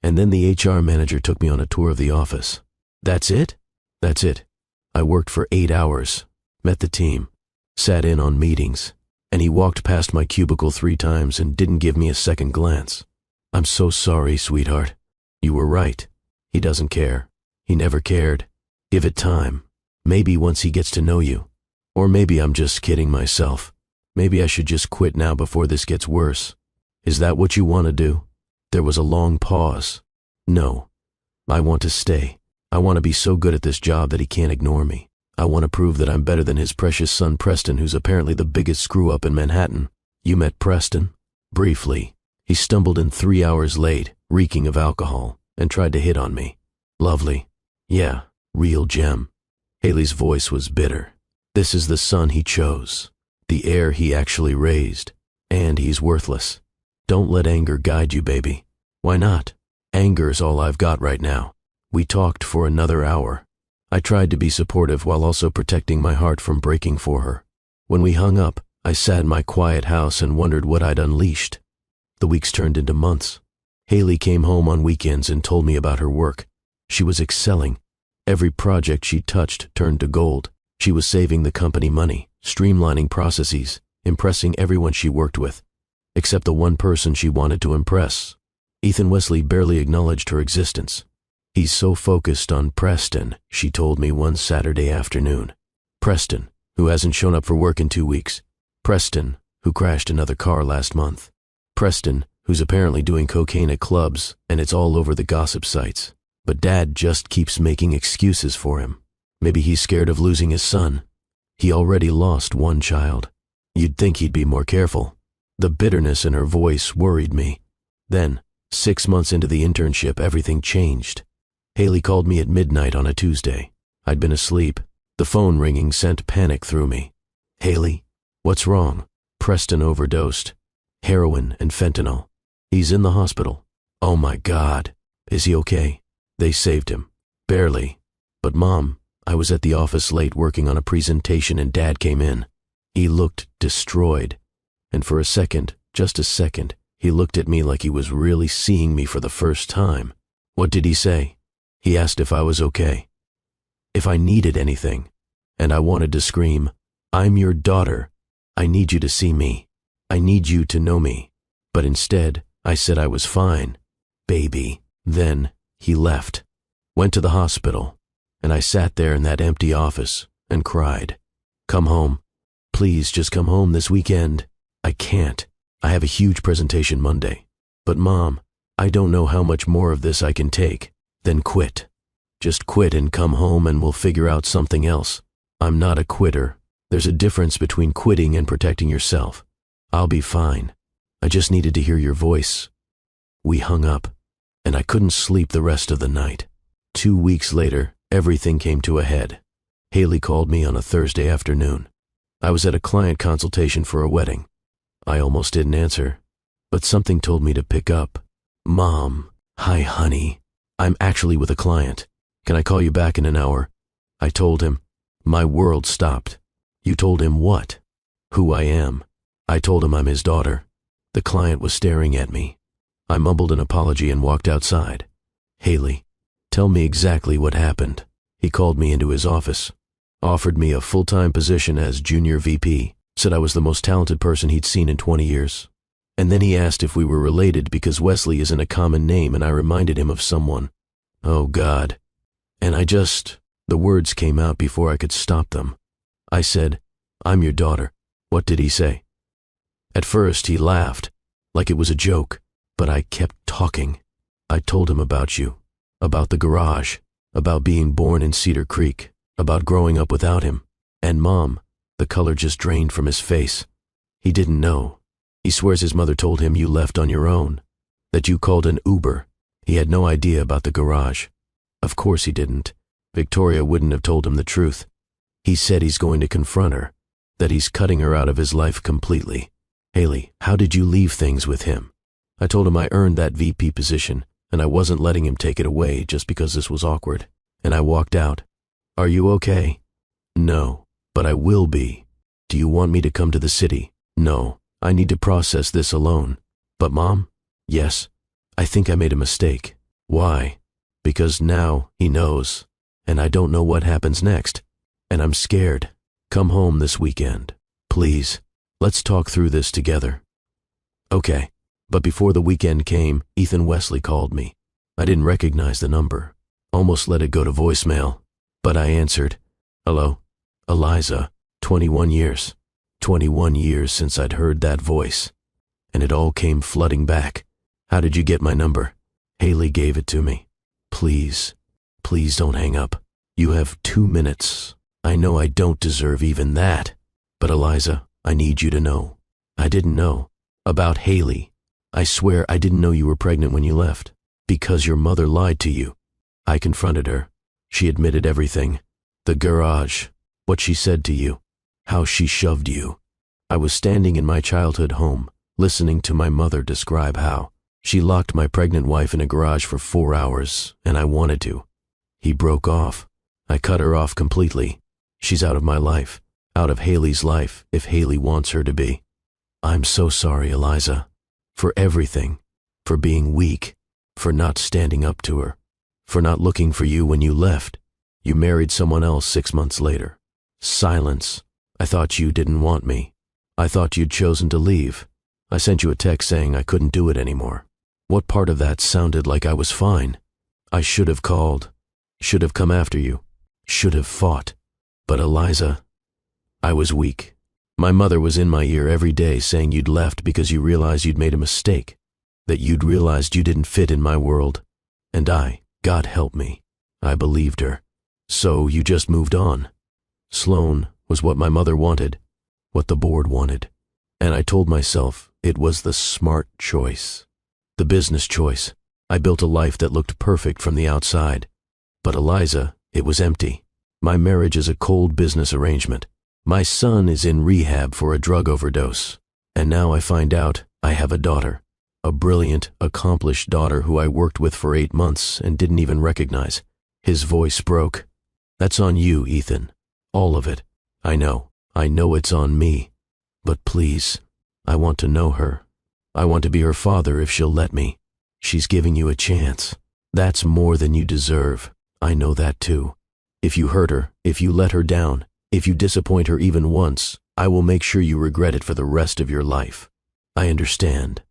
And then the HR manager took me on a tour of the office. That's it? That's it. I worked for 8 hours, met the team, sat in on meetings, and he walked past my cubicle 3 times and didn't give me a second glance. "I'm so sorry, sweetheart. You were right. He doesn't care. He never cared. Give it time. Maybe once he gets to know you. Or maybe I'm just kidding myself. Maybe I should just quit now before this gets worse. Is that what you want to do?" There was a long pause. "No. I want to stay. I want to be so good at this job that he can't ignore me. I want to prove that I'm better than his precious son Preston, who's apparently the biggest screw-up in Manhattan." "You met Preston?" "Briefly. He stumbled in 3 hours late, reeking of alcohol, and tried to hit on me." "Lovely." "Yeah, real gem." Haley's voice was bitter. "This is the son he chose, the heir he actually raised, and he's worthless. Don't let anger guide you, baby." "Why not? Anger's all I've got right now." We talked for another hour. I tried to be supportive while also protecting my heart from breaking for her. When we hung up, I sat in my quiet house and wondered what I'd unleashed. The weeks turned into months. Haley came home on weekends and told me about her work. She was excelling. Every project she touched turned to gold. She was saving the company money, streamlining processes, impressing everyone she worked with, except the one person she wanted to impress. Ethan Wesley barely acknowledged her existence. "He's so focused on Preston," she told me one Saturday afternoon. Preston, who hasn't shown up for work in 2 weeks. Preston, who crashed another car last month. Preston, who's apparently doing cocaine at clubs, and it's all over the gossip sites. But Dad just keeps making excuses for him. Maybe he's scared of losing his son. He already lost one child. You'd think he'd be more careful. The bitterness in her voice worried me. Then, 6 months into the internship, everything changed. Haley called me at midnight on a Tuesday. I'd been asleep. The phone ringing sent panic through me. "Haley, what's wrong?" "Preston overdosed. Heroin and fentanyl. He's in the hospital." "Oh my God. Is he okay?" "They saved him. Barely. But Mom, I was at the office late working on a presentation and Dad came in. He looked destroyed. And for a second, just a second, he looked at me like he was really seeing me for the first time." "What did he say?" "He asked if I was okay, if I needed anything." And I wanted to scream, "I'm your daughter. I need you to see me. I need you to know me." But instead, I said I was fine. "Baby." Then he left, went to the hospital, and I sat there in that empty office and cried. "Come home. Please just come home this weekend." "I can't. I have a huge presentation Monday." "But Mom, I don't know how much more of this I can take." "Then quit. Just quit and come home and we'll figure out something else." "I'm not a quitter. There's a difference between quitting and protecting yourself. I'll be fine. I just needed to hear your voice." We hung up, and I couldn't sleep the rest of the night. 2 weeks later, everything came to a head. Haley called me on a Thursday afternoon. I was at a client consultation for a wedding. I almost didn't answer, but something told me to pick up. "Mom, hi honey. I'm actually with a client. Can I call you back in an hour?" I told him. My world stopped. "You told him what?" "Who I am." I told him I'm his daughter. The client was staring at me. I mumbled an apology and walked outside. "Haley, tell me exactly what happened." He called me into his office, offered me a full-time position as junior VP, said I was the most talented person he'd seen in 20 years. And then he asked if we were related because Wesley isn't a common name and I reminded him of someone. Oh God. And the words came out before I could stop them. I said, "I'm your daughter." What did he say? At first he laughed, like it was a joke. But I kept talking. I told him about you, about the garage, about being born in Cedar Creek, about growing up without him. And Mom, the color just drained from his face. He didn't know. He swears his mother told him you left on your own, that you called an Uber. He had no idea about the garage. Of course he didn't. Victoria wouldn't have told him the truth. He said he's going to confront her, that he's cutting her out of his life completely. Haley, how did you leave things with him? I told him I earned that VP position, and I wasn't letting him take it away just because this was awkward. And I walked out. Are you okay? No, but I will be. Do you want me to come to the city? No, I need to process this alone. But Mom? Yes, I think I made a mistake. Why? Because now he knows, and I don't know what happens next. And I'm scared. Come home this weekend. Please, let's talk through this together. Okay, but before the weekend came, Ethan Wesley called me. I didn't recognize the number. Almost let it go to voicemail. But I answered. Hello? Eliza, 21 years. 21 years since I'd heard that voice. And it all came flooding back. How did you get my number? Haley gave it to me. Please, please don't hang up. You have 2 minutes. I know I don't deserve even that. But Eliza, I need you to know. I didn't know. About Haley. I swear I didn't know you were pregnant when you left. Because your mother lied to you. I confronted her. She admitted everything. The garage. What she said to you. How she shoved you. I was standing in my childhood home, listening to my mother describe how she locked my pregnant wife in a garage for 4 hours, and I wanted to. He broke off. I cut her off completely. She's out of my life, out of Haley's life if Haley wants her to be. I'm so sorry, Eliza, for everything, for being weak, for not standing up to her, for not looking for you when you left. You married someone else 6 months later. Silence. I thought you didn't want me. I thought you'd chosen to leave. I sent you a text saying I couldn't do it anymore. What part of that sounded like I was fine? I should have called, should have come after you, should have fought. But Eliza, I was weak. My mother was in my ear every day saying you'd left because you realized you'd made a mistake, that you'd realized you didn't fit in my world. And I, God help me, I believed her. So you just moved on. Sloan was what my mother wanted, what the board wanted. And I told myself it was the smart choice, the business choice. I built a life that looked perfect from the outside. But Eliza, it was empty. My marriage is a cold business arrangement. My son is in rehab for a drug overdose. And now I find out I have a daughter, a brilliant, accomplished daughter who I worked with for 8 months and didn't even recognize. His voice broke. That's on you, Ethan. All of it. I know it's on me. But please, I want to know her. I want to be her father if she'll let me. She's giving you a chance. That's more than you deserve. I know that too. If you hurt her, if you let her down, if you disappoint her even once, I will make sure you regret it for the rest of your life. I understand.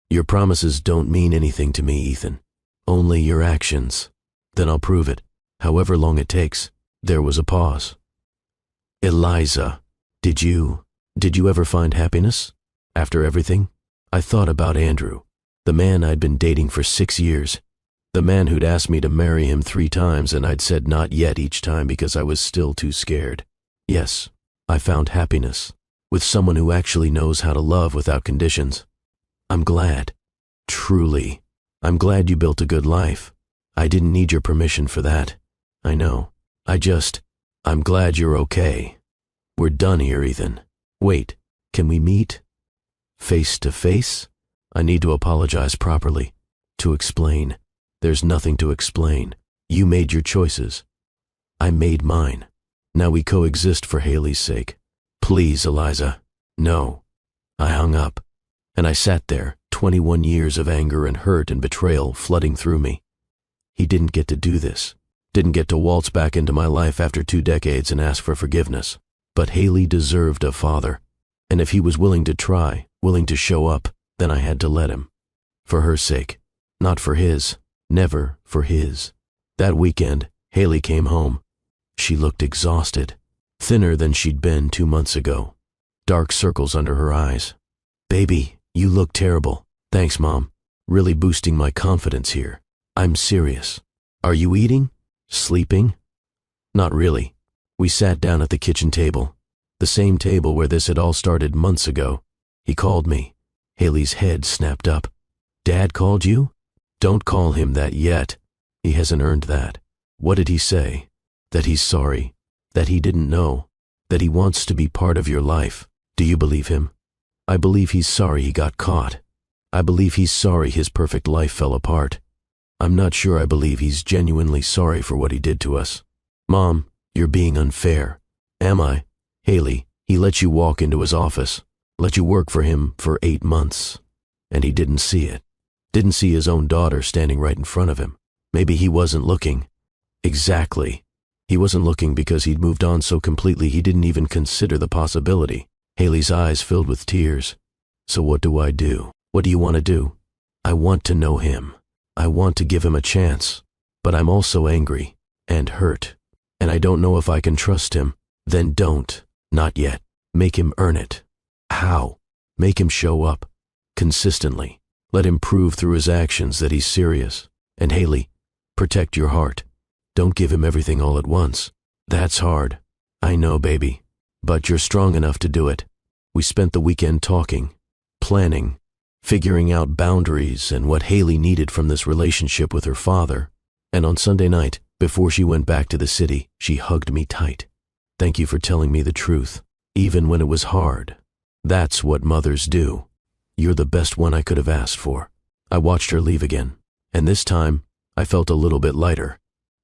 Your promises don't mean anything to me, Ethan. Only your actions. Then I'll prove it, however long it takes. There was a pause. Eliza, did you ever find happiness? After everything? I thought about Andrew, the man I'd been dating for 6 years. The man who'd asked me to marry him 3 times and I'd said not yet each time because I was still too scared. Yes, I found happiness with someone who actually knows how to love without conditions. I'm glad. Truly. I'm glad you built a good life. I didn't need your permission for that. I know. I'm glad you're okay. We're done here, Ethan. Wait, can we meet? Face to face? I need to apologize properly. To explain. There's nothing to explain. You made your choices. I made mine. Now we coexist for Haley's sake. Please, Eliza. No. I hung up. And I sat there, 21 years of anger and hurt and betrayal flooding through me. He didn't get to do this. Didn't get to waltz back into my life after 2 decades and ask for forgiveness. But Haley deserved a father. And if he was willing to try, willing to show up, then I had to let him. For her sake. Not for his. Never for his. That weekend, Haley came home. She looked exhausted, thinner than she'd been 2 months ago. Dark circles under her eyes. Baby, you look terrible. Thanks, Mom. really boosting my confidence here. I'm serious. Are you eating? Sleeping? Not really. We sat down at the kitchen table, the same table where this had all started months ago. He called me. Haley's head snapped up. Dad called you? Don't call him that yet. He hasn't earned that. What did he say? That he's sorry, that he didn't know, that he wants to be part of your life. Do you believe him? I believe he's sorry he got caught. I believe he's sorry his perfect life fell apart. I'm not sure I believe he's genuinely sorry for what he did to us. Mom, you're being unfair. Am I? Haley, he let you walk into his office, let you work for him for 8 months, and he didn't see it. Didn't see his own daughter standing right in front of him. Maybe he wasn't looking. Exactly. He wasn't looking because he'd moved on so completely he didn't even consider the possibility. Haley's eyes filled with tears. So what do I do? What do you want to do? I want to know him. I want to give him a chance. But I'm also angry and hurt. And I don't know if I can trust him. Then don't. Not yet. Make him earn it. How? Make him show up. Consistently. Let him prove through his actions that he's serious. And Haley, protect your heart. Don't give him everything all at once. That's hard. I know, baby. But you're strong enough to do it. We spent the weekend talking, planning, figuring out boundaries and what Haley needed from this relationship with her father. And on Sunday night, before she went back to the city, she hugged me tight. Thank you for telling me the truth, even when it was hard. That's what mothers do. You're the best one I could have asked for. I watched her leave again, and this time, I felt a little bit lighter.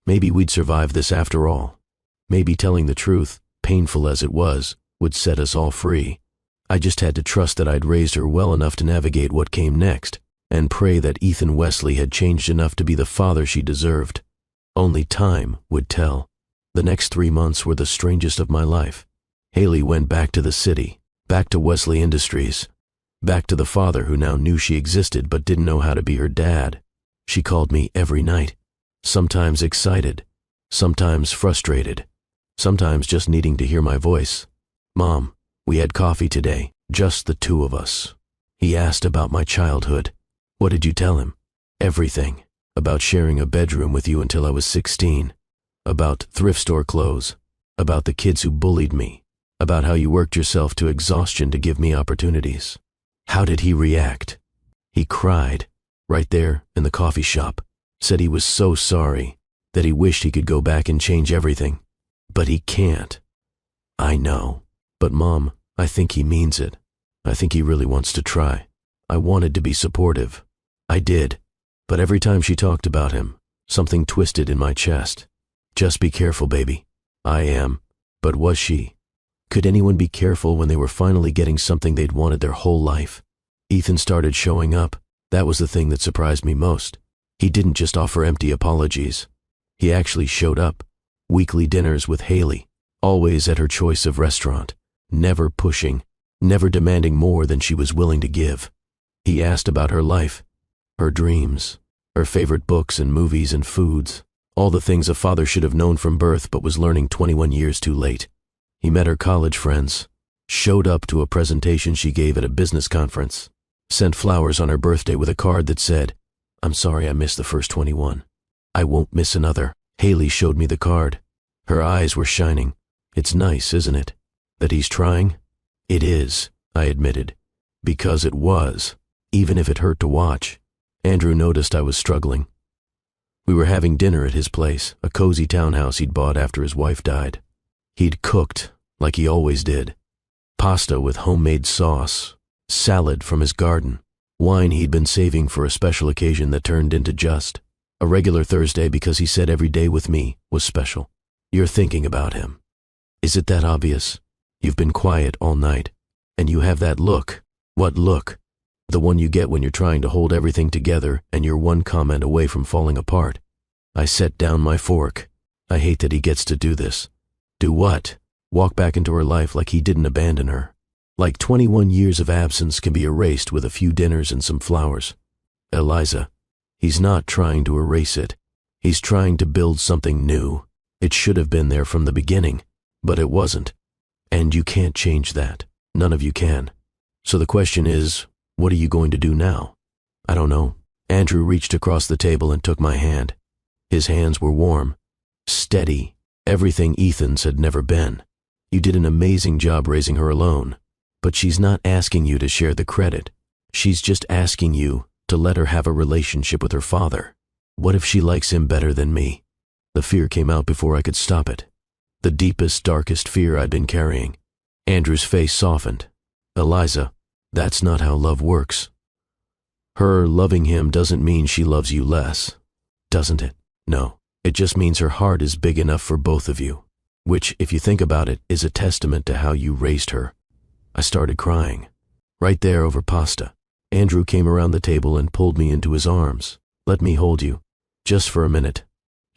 Maybe we'd survive this after all. Maybe telling the truth, painful as it was, would set us all free. I just had to trust that I'd raised her well enough to navigate what came next, and pray that Ethan Wesley had changed enough to be the father she deserved. Only time would tell. The next 3 months were the strangest of my life. Haley went back to the city, back to Wesley Industries, back to the father who now knew she existed but didn't know how to be her dad. She called me every night, sometimes excited, sometimes frustrated, sometimes just needing to hear my voice. Mom, we had coffee today, just the two of us. He asked about my childhood. What did you tell him? Everything. About sharing a bedroom with you until I was 16. About thrift store clothes. About the kids who bullied me. About how you worked yourself to exhaustion to give me opportunities. How did he react? He cried, right there in the coffee shop. Said he was so sorry, that he wished he could go back and change everything. But he can't. I know. But Mom, I think he means it. I think he really wants to try. I wanted to be supportive. I did. But every time she talked about him, something twisted in my chest. Just be careful, baby. I am. But was she? Could anyone be careful when they were finally getting something they'd wanted their whole life? Ethan started showing up. That was the thing that surprised me most. He didn't just offer empty apologies. He actually showed up. Weekly dinners with Haley, always at her choice of restaurant, never pushing, never demanding more than she was willing to give. He asked about her life, her dreams, her favorite books and movies and foods, all the things a father should have known from birth but was learning 21 years too late. He met her college friends, showed up to a presentation she gave at a business conference, sent flowers on her birthday with a card that said, "I'm sorry I missed the first 21. I won't miss another." Haley showed me the card. Her eyes were shining. It's nice, isn't it? That he's trying? It is, I admitted. Because it was, even if it hurt to watch. Andrew noticed I was struggling. We were having dinner at his place, a cozy townhouse he'd bought after his wife died. He'd cooked, like he always did. Pasta with homemade sauce, salad from his garden, wine he'd been saving for a special occasion that turned into just a regular Thursday because he said every day with me was special. You're thinking about him. Is it that obvious? You've been quiet all night, and you have that look. What look? The one you get when you're trying to hold everything together and you're one comment away from falling apart. I set down my fork. I hate that he gets to do this. Do what? Walk back into her life like he didn't abandon her. Like 21 years of absence can be erased with a few dinners and some flowers. Eliza, he's not trying to erase it. He's trying to build something new. It should have been there from the beginning, but it wasn't. And you can't change that. None of you can. So the question is, what are you going to do now? I don't know. Andrew reached across the table and took my hand. His hands were warm, steady, everything Ethan's had never been. You did an amazing job raising her alone, but she's not asking you to share the credit. She's just asking you to let her have a relationship with her father. What if she likes him better than me? The fear came out before I could stop it. The deepest, darkest fear I'd been carrying. Andrew's face softened. Eliza, that's not how love works. Her loving him doesn't mean she loves you less, doesn't it? No, it just means her heart is big enough for both of you, which, if you think about it, is a testament to how you raised her. I started crying. Right there over pasta. Andrew came around the table and pulled me into his arms. Let me hold you, just for a minute.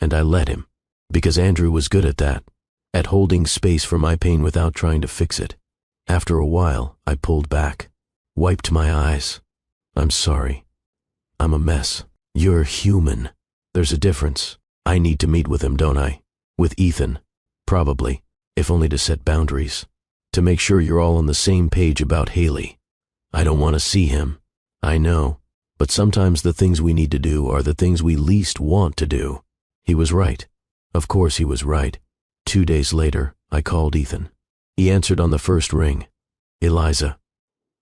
And I let him, because Andrew was good at that, at holding space for my pain without trying to fix it. After a while, I pulled back, wiped my eyes. I'm sorry. I'm a mess. You're human. There's a difference. I need to meet with him, don't I? With Ethan. Probably, if only to set boundaries. To make sure you're all on the same page about Haley. I don't want to see him. I know. But sometimes the things we need to do are the things we least want to do. He was right. Of course he was right. 2 days later, I called Ethan. He answered on the first ring. Eliza,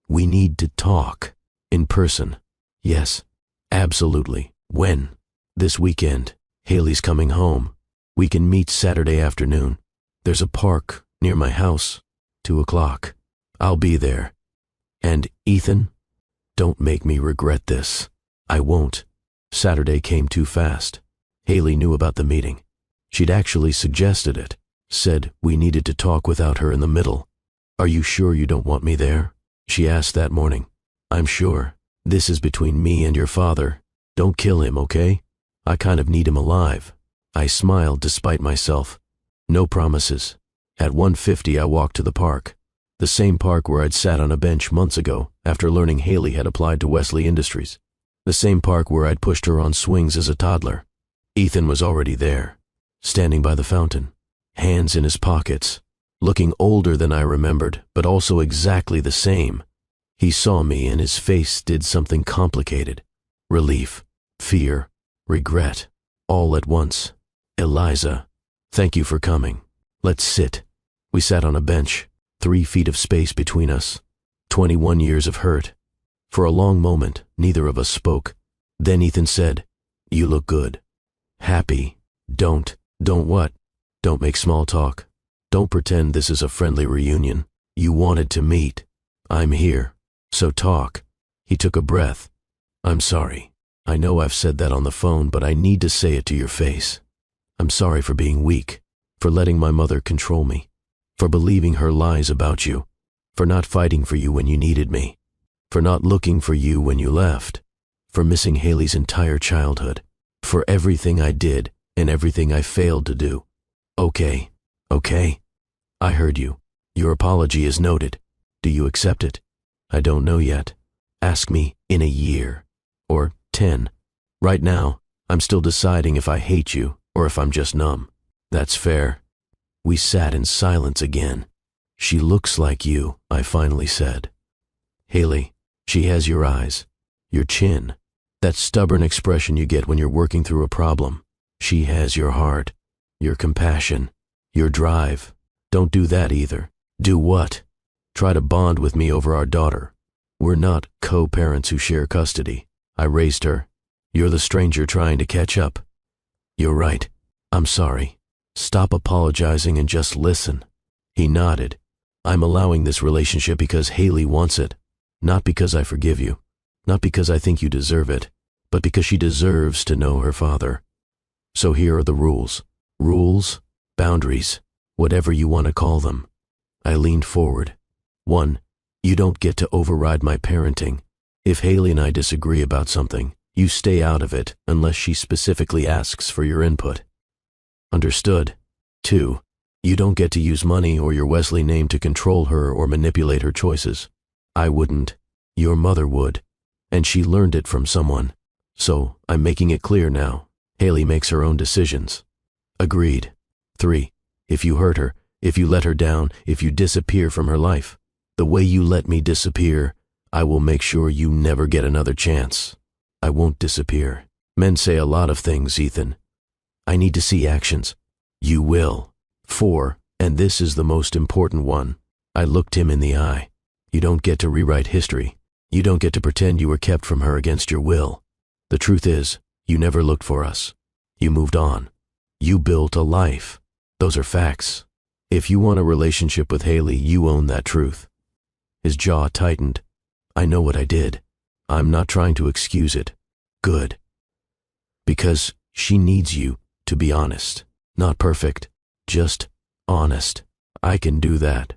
we need to talk. In person. Yes, absolutely. When? This weekend. Haley's coming home. We can meet Saturday afternoon. There's a park near my house. 2 o'clock. I'll be there. And Ethan, don't make me regret this. I won't. Saturday came too fast. Haley knew about the meeting. She'd actually suggested it. Said we needed to talk without her in the middle. Are you sure you don't want me there? She asked that morning. I'm sure. This is between me and your father. Don't kill him, okay? I kind of need him alive. I smiled despite myself. No promises. At 1:50 I walked to the park. The same park where I'd sat on a bench months ago after learning Haley had applied to Wesley Industries. The same park where I'd pushed her on swings as a toddler. Ethan was already there, standing by the fountain, hands in his pockets, looking older than I remembered, but also exactly the same. He saw me and his face did something complicated. Relief, fear, regret, all at once. Eliza, thank you for coming. Let's sit. We sat on a bench, 3 feet of space between us. 21 years of hurt. For a long moment, neither of us spoke. Then Ethan said, you look good. Happy. Don't what? Don't make small talk. Don't pretend this is a friendly reunion. You wanted to meet. I'm here. So talk. He took a breath. I'm sorry. I know I've said that on the phone, but I need to say it to your face. I'm sorry for being weak, for letting my mother control me, for believing her lies about you, for not fighting for you when you needed me, for not looking for you when you left, for missing Haley's entire childhood, for everything I did and everything I failed to do. Okay. I heard you. Your apology is noted. Do you accept it? I don't know yet. Ask me in a year. Or 10. Right now, I'm still deciding if I hate you or if I'm just numb. That's fair. We sat in silence again. She looks like you, I finally said. Haley, she has your eyes, your chin, that stubborn expression you get when you're working through a problem. She has your heart, your compassion, your drive. Don't do that either. Do what? Try to bond with me over our daughter. We're not co-parents who share custody. I raised her. You're the stranger trying to catch up. You're right. I'm sorry. Stop apologizing and just listen. He nodded. I'm allowing this relationship because Haley wants it. Not because I forgive you. Not because I think you deserve it. But because she deserves to know her father. So here are the rules. Rules, boundaries, whatever you want to call them. I leaned forward. 1. You don't get to override my parenting. If Haley and I disagree about something, you stay out of it unless she specifically asks for your input. Understood? 2. You don't get to use money or your Wesley name to control her or manipulate her choices. I wouldn't. Your mother would. And she learned it from someone. So I'm making it clear now. Haley makes her own decisions. Agreed. 3. If you hurt her, if you let her down, if you disappear from her life, the way you let me disappear, I will make sure you never get another chance. I won't disappear. Men say a lot of things, Ethan. I need to see actions. You will. 4, and this is the most important one. I looked him in the eye. You don't get to rewrite history. You don't get to pretend you were kept from her against your will. The truth is, you never looked for us. You moved on. You built a life. Those are facts. If you want a relationship with Haley, you own that truth. His jaw tightened. I know what I did. I'm not trying to excuse it. Good. Because she needs you to be honest. Not perfect, just honest. I can do that.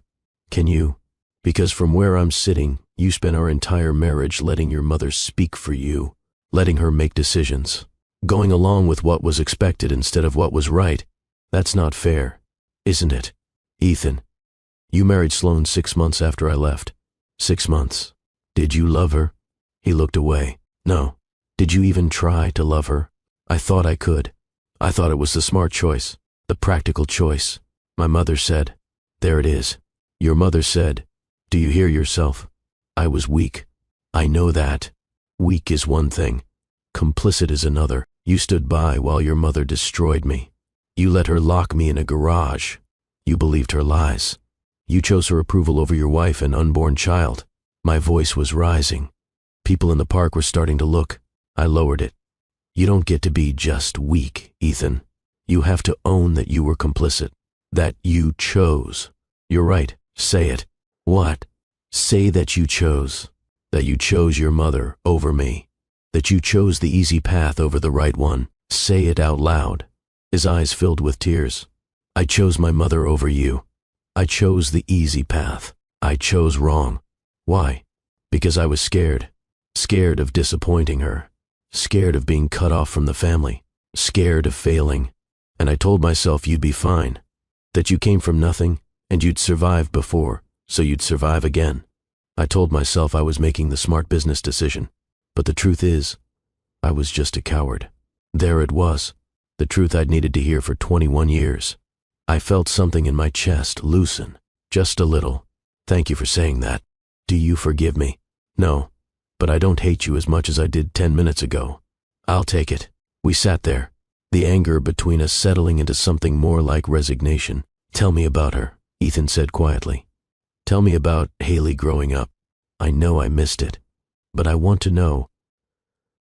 Can you? Because from where I'm sitting, you spent our entire marriage letting your mother speak for you, letting her make decisions, going along with what was expected instead of what was right. That's not fair, isn't it? Ethan, you married Sloane 6 months after I left. 6 months. Did you love her? He looked away. No. Did you even try to love her? I thought I could. I thought it was the smart choice, the practical choice. My mother said, there it is. Your mother said, do you hear yourself? I was weak. I know that. Weak is one thing. Complicit is another. You stood by while your mother destroyed me. You let her lock me in a garage. You believed her lies. You chose her approval over your wife and unborn child. My voice was rising. People in the park were starting to look. I lowered it. You don't get to be just weak, Ethan. You have to own that you were complicit, that you chose. You're right. Say it. What? Say that you chose your mother over me, that you chose the easy path over the right one. Say it out loud. His eyes filled with tears. I chose my mother over you. I chose the easy path. I chose wrong. Why? Because I was scared. Scared of disappointing her. Scared of being cut off from the family. Scared of failing. And I told myself you'd be fine. That you came from nothing, and you'd survived before, so you'd survive again. I told myself I was making the smart business decision. But the truth is, I was just a coward. There it was. The truth I'd needed to hear for 21 years. I felt something in my chest loosen. Just a little. Thank you for saying that. Do you forgive me? No. But I don't hate you as much as I did 10 minutes ago. I'll take it. We sat there, the anger between us settling into something more like resignation. Tell me about her, Ethan said quietly. Tell me about Haley growing up. I know I missed it, but I want to know.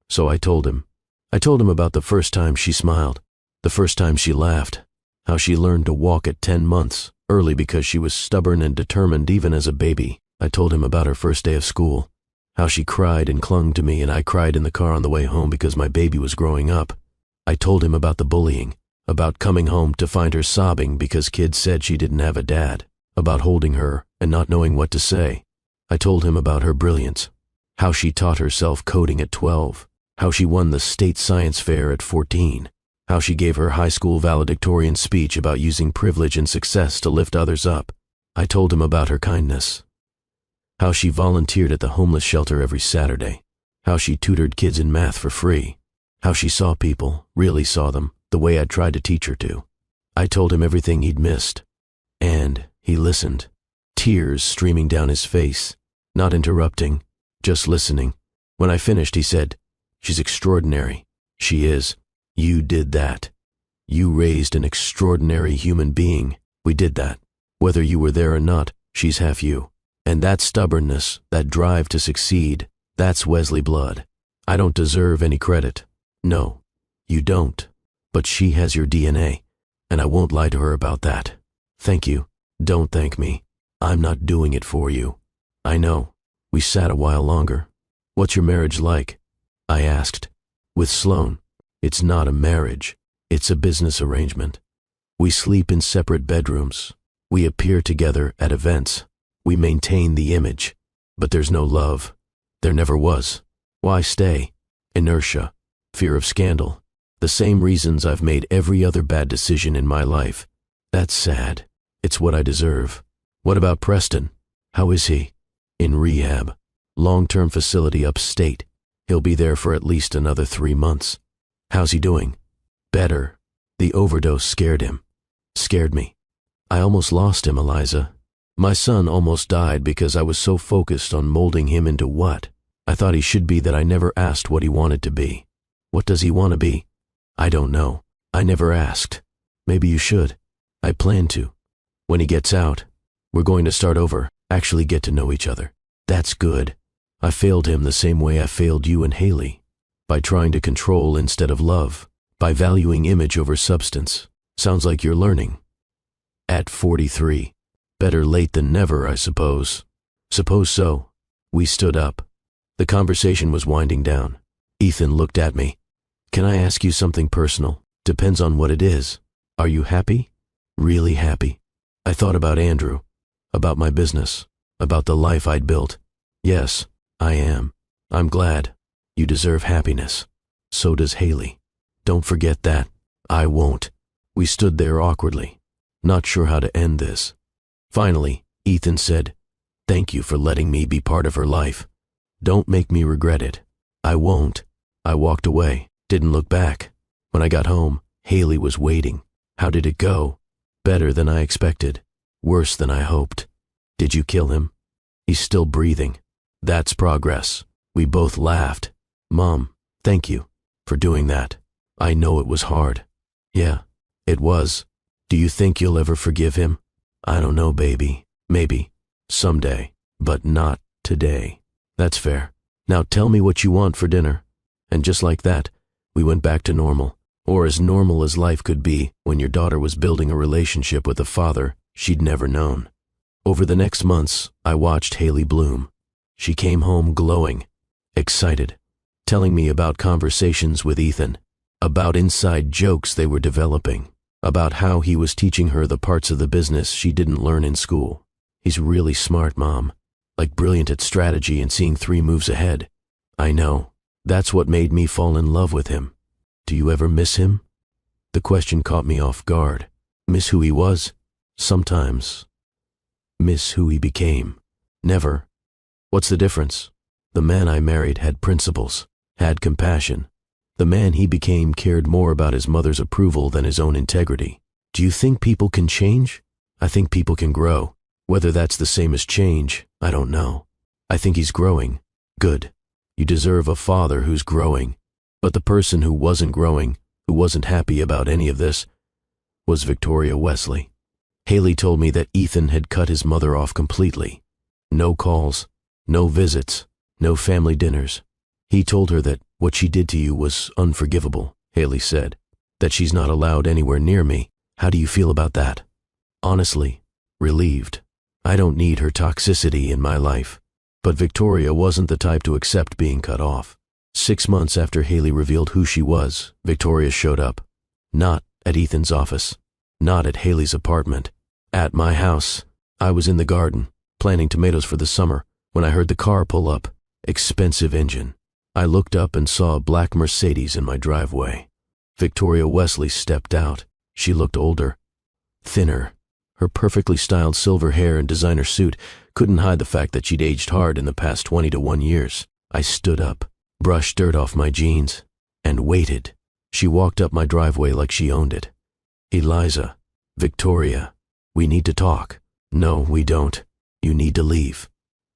So I told him. I told him about the first time she smiled, the first time she laughed, how she learned to walk at 10 months, early because she was stubborn and determined even as a baby. I told him about her first day of school, how she cried and clung to me and I cried in the car on the way home because my baby was growing up. I told him about the bullying, about coming home to find her sobbing because kids said she didn't have a dad, about holding her and not knowing what to say. I told him about her brilliance, how she taught herself coding at 12, how she won the state science fair at 14, how she gave her high school valedictorian speech about using privilege and success to lift others up. I told him about her kindness, how she volunteered at the homeless shelter every Saturday, how she tutored kids in math for free, how she saw people, really saw them, the way I'd tried to teach her to. I told him everything he'd missed, and he listened, tears streaming down his face, not interrupting, just listening. When I finished, he said, "She's extraordinary. She is. You did that. You raised an extraordinary human being. We did that. Whether you were there or not, she's half you. And that stubbornness, that drive to succeed, that's Wesley blood. I don't deserve any credit. No, you don't. But she has your DNA, and I won't lie to her about that. Thank you. Don't thank me. I'm not doing it for you. I know." We sat a while longer. "What's your marriage like?" I asked. "With Sloane, it's not a marriage. It's a business arrangement. We sleep in separate bedrooms. We appear together at events. We maintain the image. But there's no love. There never was. Why stay? Inertia. Fear of scandal. The same reasons I've made every other bad decision in my life. That's sad. It's what I deserve." "What about Preston? How is he?" "In rehab. Long-term facility upstate. He'll be there for at least another 3 months." "How's he doing?" "Better. The overdose scared him. Scared me. I almost lost him, Eliza. My son almost died because I was so focused on molding him into what? I thought he should be that I never asked what he wanted to be. What does he want to be? I don't know. I never asked. Maybe you should. I plan to. When he gets out, we're going to start over, actually get to know each other. That's good. I failed him the same way I failed you and Haley. By trying to control instead of love. By valuing image over substance. Sounds like you're learning. At 43. Better late than never, I suppose. Suppose so. We stood up. The conversation was winding down. Ethan looked at me. Can I ask you something personal? Depends on what it is. Are you happy? Really happy? I thought about Andrew. About my business. About the life I'd built. Yes, I am. I'm glad. You deserve happiness. So does Haley. Don't forget that. I won't. We stood there awkwardly, not sure how to end this. Finally, Ethan said, "Thank you for letting me be part of her life. Don't make me regret it." I won't. I walked away, didn't look back. When I got home, Haley was waiting. How did it go? Better than I expected. Worse than I hoped. Did you kill him? He's still breathing. That's progress. We both laughed. Mom, thank you for doing that. I know it was hard. Yeah, it was. Do you think you'll ever forgive him? I don't know, baby. Maybe. Someday. But not today. That's fair. Now tell me what you want for dinner. And just like that, we went back to normal. Or as normal as life could be when your daughter was building a relationship with a father she'd never known. Over the next months, I watched Haley bloom. She came home glowing, excited, telling me about conversations with Ethan, about inside jokes they were developing, about how he was teaching her the parts of the business she didn't learn in school. He's really smart, Mom, like brilliant at strategy and seeing 3 moves ahead. I know. That's what made me fall in love with him. Do you ever miss him? The question caught me off guard. Miss who he was? Sometimes. Miss who he became? Never. What's the difference? The man I married had principles, had compassion. The man he became cared more about his mother's approval than his own integrity. Do you think people can change? I think people can grow. Whether that's the same as change, I don't know. I think he's growing. Good. You deserve a father who's growing. But the person who wasn't growing, who wasn't happy about any of this, was Victoria Wesley. Haley told me that Ethan had cut his mother off completely. No calls, no visits, no family dinners. He told her that what she did to you was unforgivable, Haley said, that she's not allowed anywhere near me. How do you feel about that? Honestly, relieved. I don't need her toxicity in my life. But Victoria wasn't the type to accept being cut off. 6 months after Haley revealed who she was, Victoria showed up. Not at Ethan's office. Not at Haley's apartment. At my house. I was in the garden, planting tomatoes for the summer, when I heard the car pull up. Expensive engine. I looked up and saw a black Mercedes in my driveway. Victoria Wesley stepped out. She looked older. Thinner. Her perfectly styled silver hair and designer suit couldn't hide the fact that she'd aged hard in the past 20 to 1 years. I stood up, brushed dirt off my jeans, and waited. She walked up my driveway like she owned it. Eliza, Victoria, we need to talk. No, we don't. You need to leave.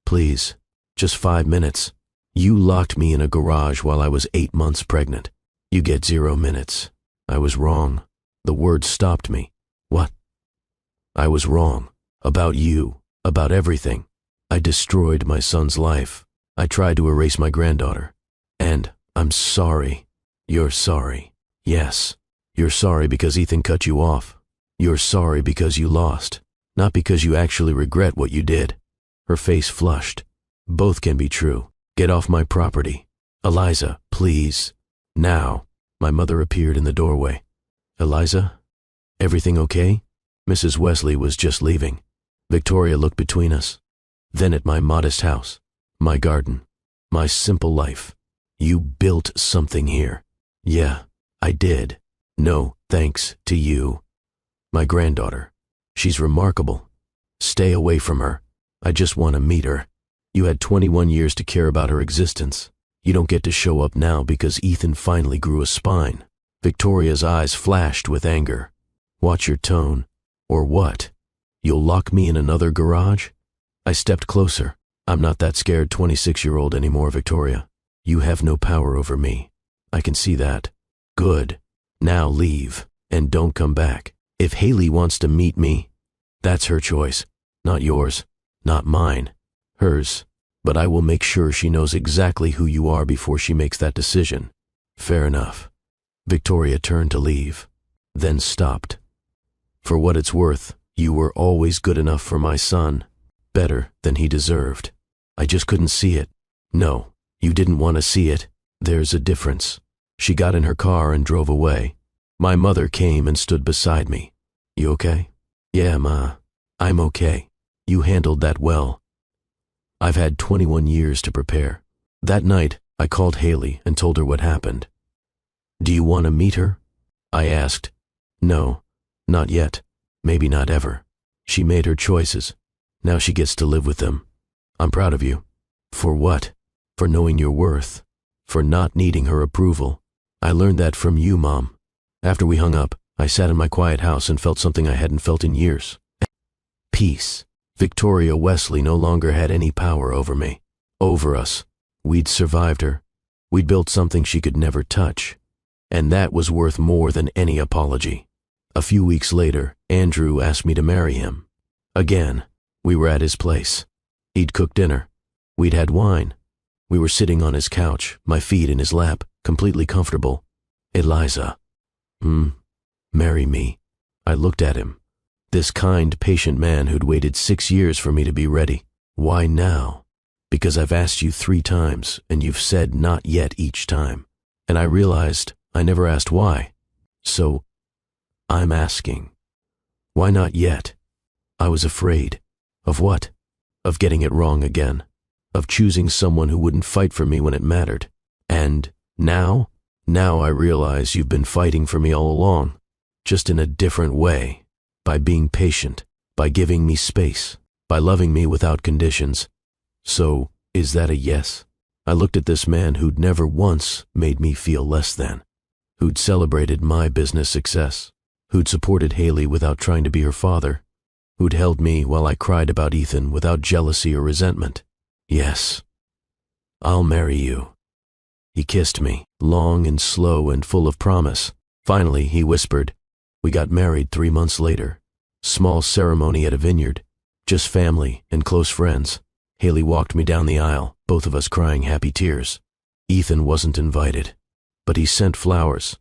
Please, just 5 minutes. You locked me in a garage while I was 8 months pregnant. You get 0 minutes. I was wrong. The words stopped me. What? I was wrong. About you. About everything. I destroyed my son's life. I tried to erase my granddaughter. And I'm sorry. You're sorry. Yes. You're sorry because Ethan cut you off. You're sorry because you lost. Not because you actually regret what you did. Her face flushed. Both can be true. Get off my property. Eliza, please. Now. My mother appeared in the doorway. Eliza? Everything okay? Mrs. Wesley was just leaving. Victoria looked between us. Then at my modest house. My garden. My simple life. You built something here. Yeah, I did. No, thanks to you. My granddaughter. She's remarkable. Stay away from her. I just want to meet her. You had 21 years to care about her existence. You don't get to show up now because Ethan finally grew a spine. Victoria's eyes flashed with anger. Watch your tone. Or what? You'll lock me in another garage? I stepped closer. I'm not that scared 26-year-old anymore, Victoria. You have no power over me. I can see that. Good. Now leave, and don't come back. If Haley wants to meet me, that's her choice. Not yours. Not mine. Hers. But I will make sure she knows exactly who you are before she makes that decision. Fair enough. Victoria turned to leave, then stopped. For what it's worth, you were always good enough for my son. Better than he deserved. I just couldn't see it. No, you didn't want to see it. There's a difference. She got in her car and drove away. My mother came and stood beside me. You okay? Yeah, Ma. I'm okay. You handled that well. I've had 21 years to prepare. That night, I called Haley and told her what happened. Do you want to meet her? I asked. No, not yet. Maybe not ever. She made her choices. Now she gets to live with them. I'm proud of you. For what? For knowing your worth. For not needing her approval. I learned that from you, Mom. After we hung up, I sat in my quiet house and felt something I hadn't felt in years. Peace. Victoria Wesley no longer had any power over me. Over us. We'd survived her. We'd built something she could never touch. And that was worth more than any apology. A few weeks later, Andrew asked me to marry him. Again, we were at his place. He'd cooked dinner. We'd had wine. We were sitting on his couch, my feet in his lap, completely comfortable. Eliza. Marry me. I looked at him. This kind, patient man who'd waited 6 years for me to be ready. Why now? Because I've asked you 3 times, and you've said not yet each time. And I realized I never asked why. So, I'm asking. Why not yet? I was afraid. Of what? Of getting it wrong again. Of choosing someone who wouldn't fight for me when it mattered. And now? Now I realize you've been fighting for me all along. Just in a different way. By being patient. By giving me space. By loving me without conditions. So, is that a yes? I looked at this man who'd never once made me feel less than. Who'd celebrated my business success. Who'd supported Haley without trying to be her father. Who'd held me while I cried about Ethan without jealousy or resentment. Yes. I'll marry you. He kissed me, long and slow and full of promise. Finally, he whispered. We got married 3 months later. Small ceremony at a vineyard. Just family and close friends. Haley walked me down the aisle, both of us crying happy tears. Ethan wasn't invited, but he sent flowers.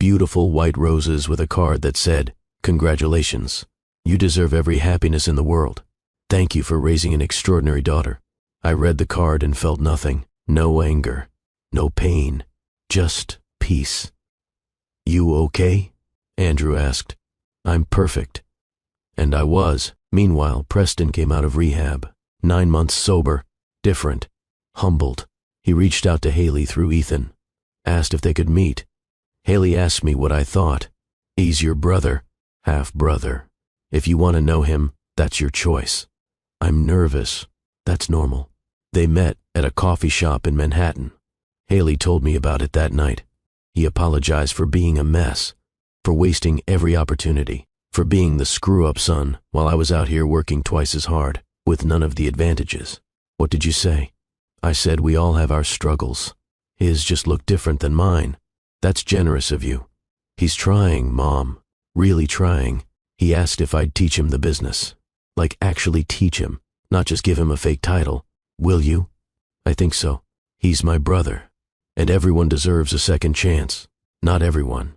Beautiful white roses with a card that said, "Congratulations. You deserve every happiness in the world. Thank you for raising an extraordinary daughter." I read the card and felt nothing. No anger. No pain. Just peace. You okay? Andrew asked. I'm perfect. And I was. Meanwhile, Preston came out of rehab. 9 months sober. Different. Humbled. He reached out to Haley through Ethan. Asked if they could meet. Haley asked me what I thought. He's your brother. Half-brother. If you want to know him, that's your choice. I'm nervous. That's normal. They met at a coffee shop in Manhattan. Haley told me about it that night. He apologized for being a mess, for wasting every opportunity, for being the screw-up son while I was out here working twice as hard, with none of the advantages. What did you say? I said we all have our struggles. His just looked different than mine. That's generous of you. He's trying, Mom. Really trying. He asked if I'd teach him the business. Like actually teach him, not just give him a fake title. Will you? I think so. He's my brother. And everyone deserves a second chance. Not everyone.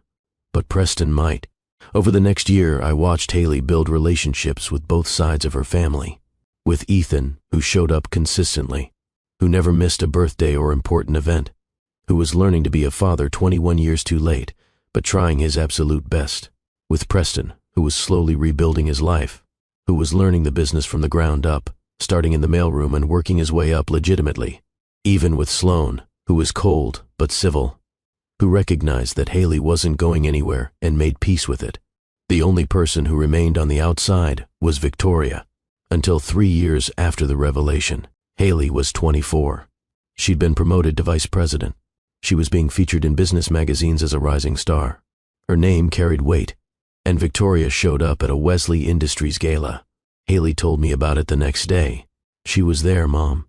But Preston might. Over the next year, I watched Haley build relationships with both sides of her family. With Ethan, who showed up consistently. Who never missed a birthday or important event. Who was learning to be a father 21 years too late, but trying his absolute best. With Preston, who was slowly rebuilding his life. Who was learning the business from the ground up, starting in the mailroom and working his way up legitimately. Even with Sloan, who was cold but civil. Who recognized that Haley wasn't going anywhere and made peace with it. The only person who remained on the outside was Victoria. Until 3 years after the revelation, Haley was 24. She'd been promoted to vice president. She was being featured in business magazines as a rising star. Her name carried weight, and Victoria showed up at a Wesley Industries gala. Haley told me about it the next day. She was there, Mom.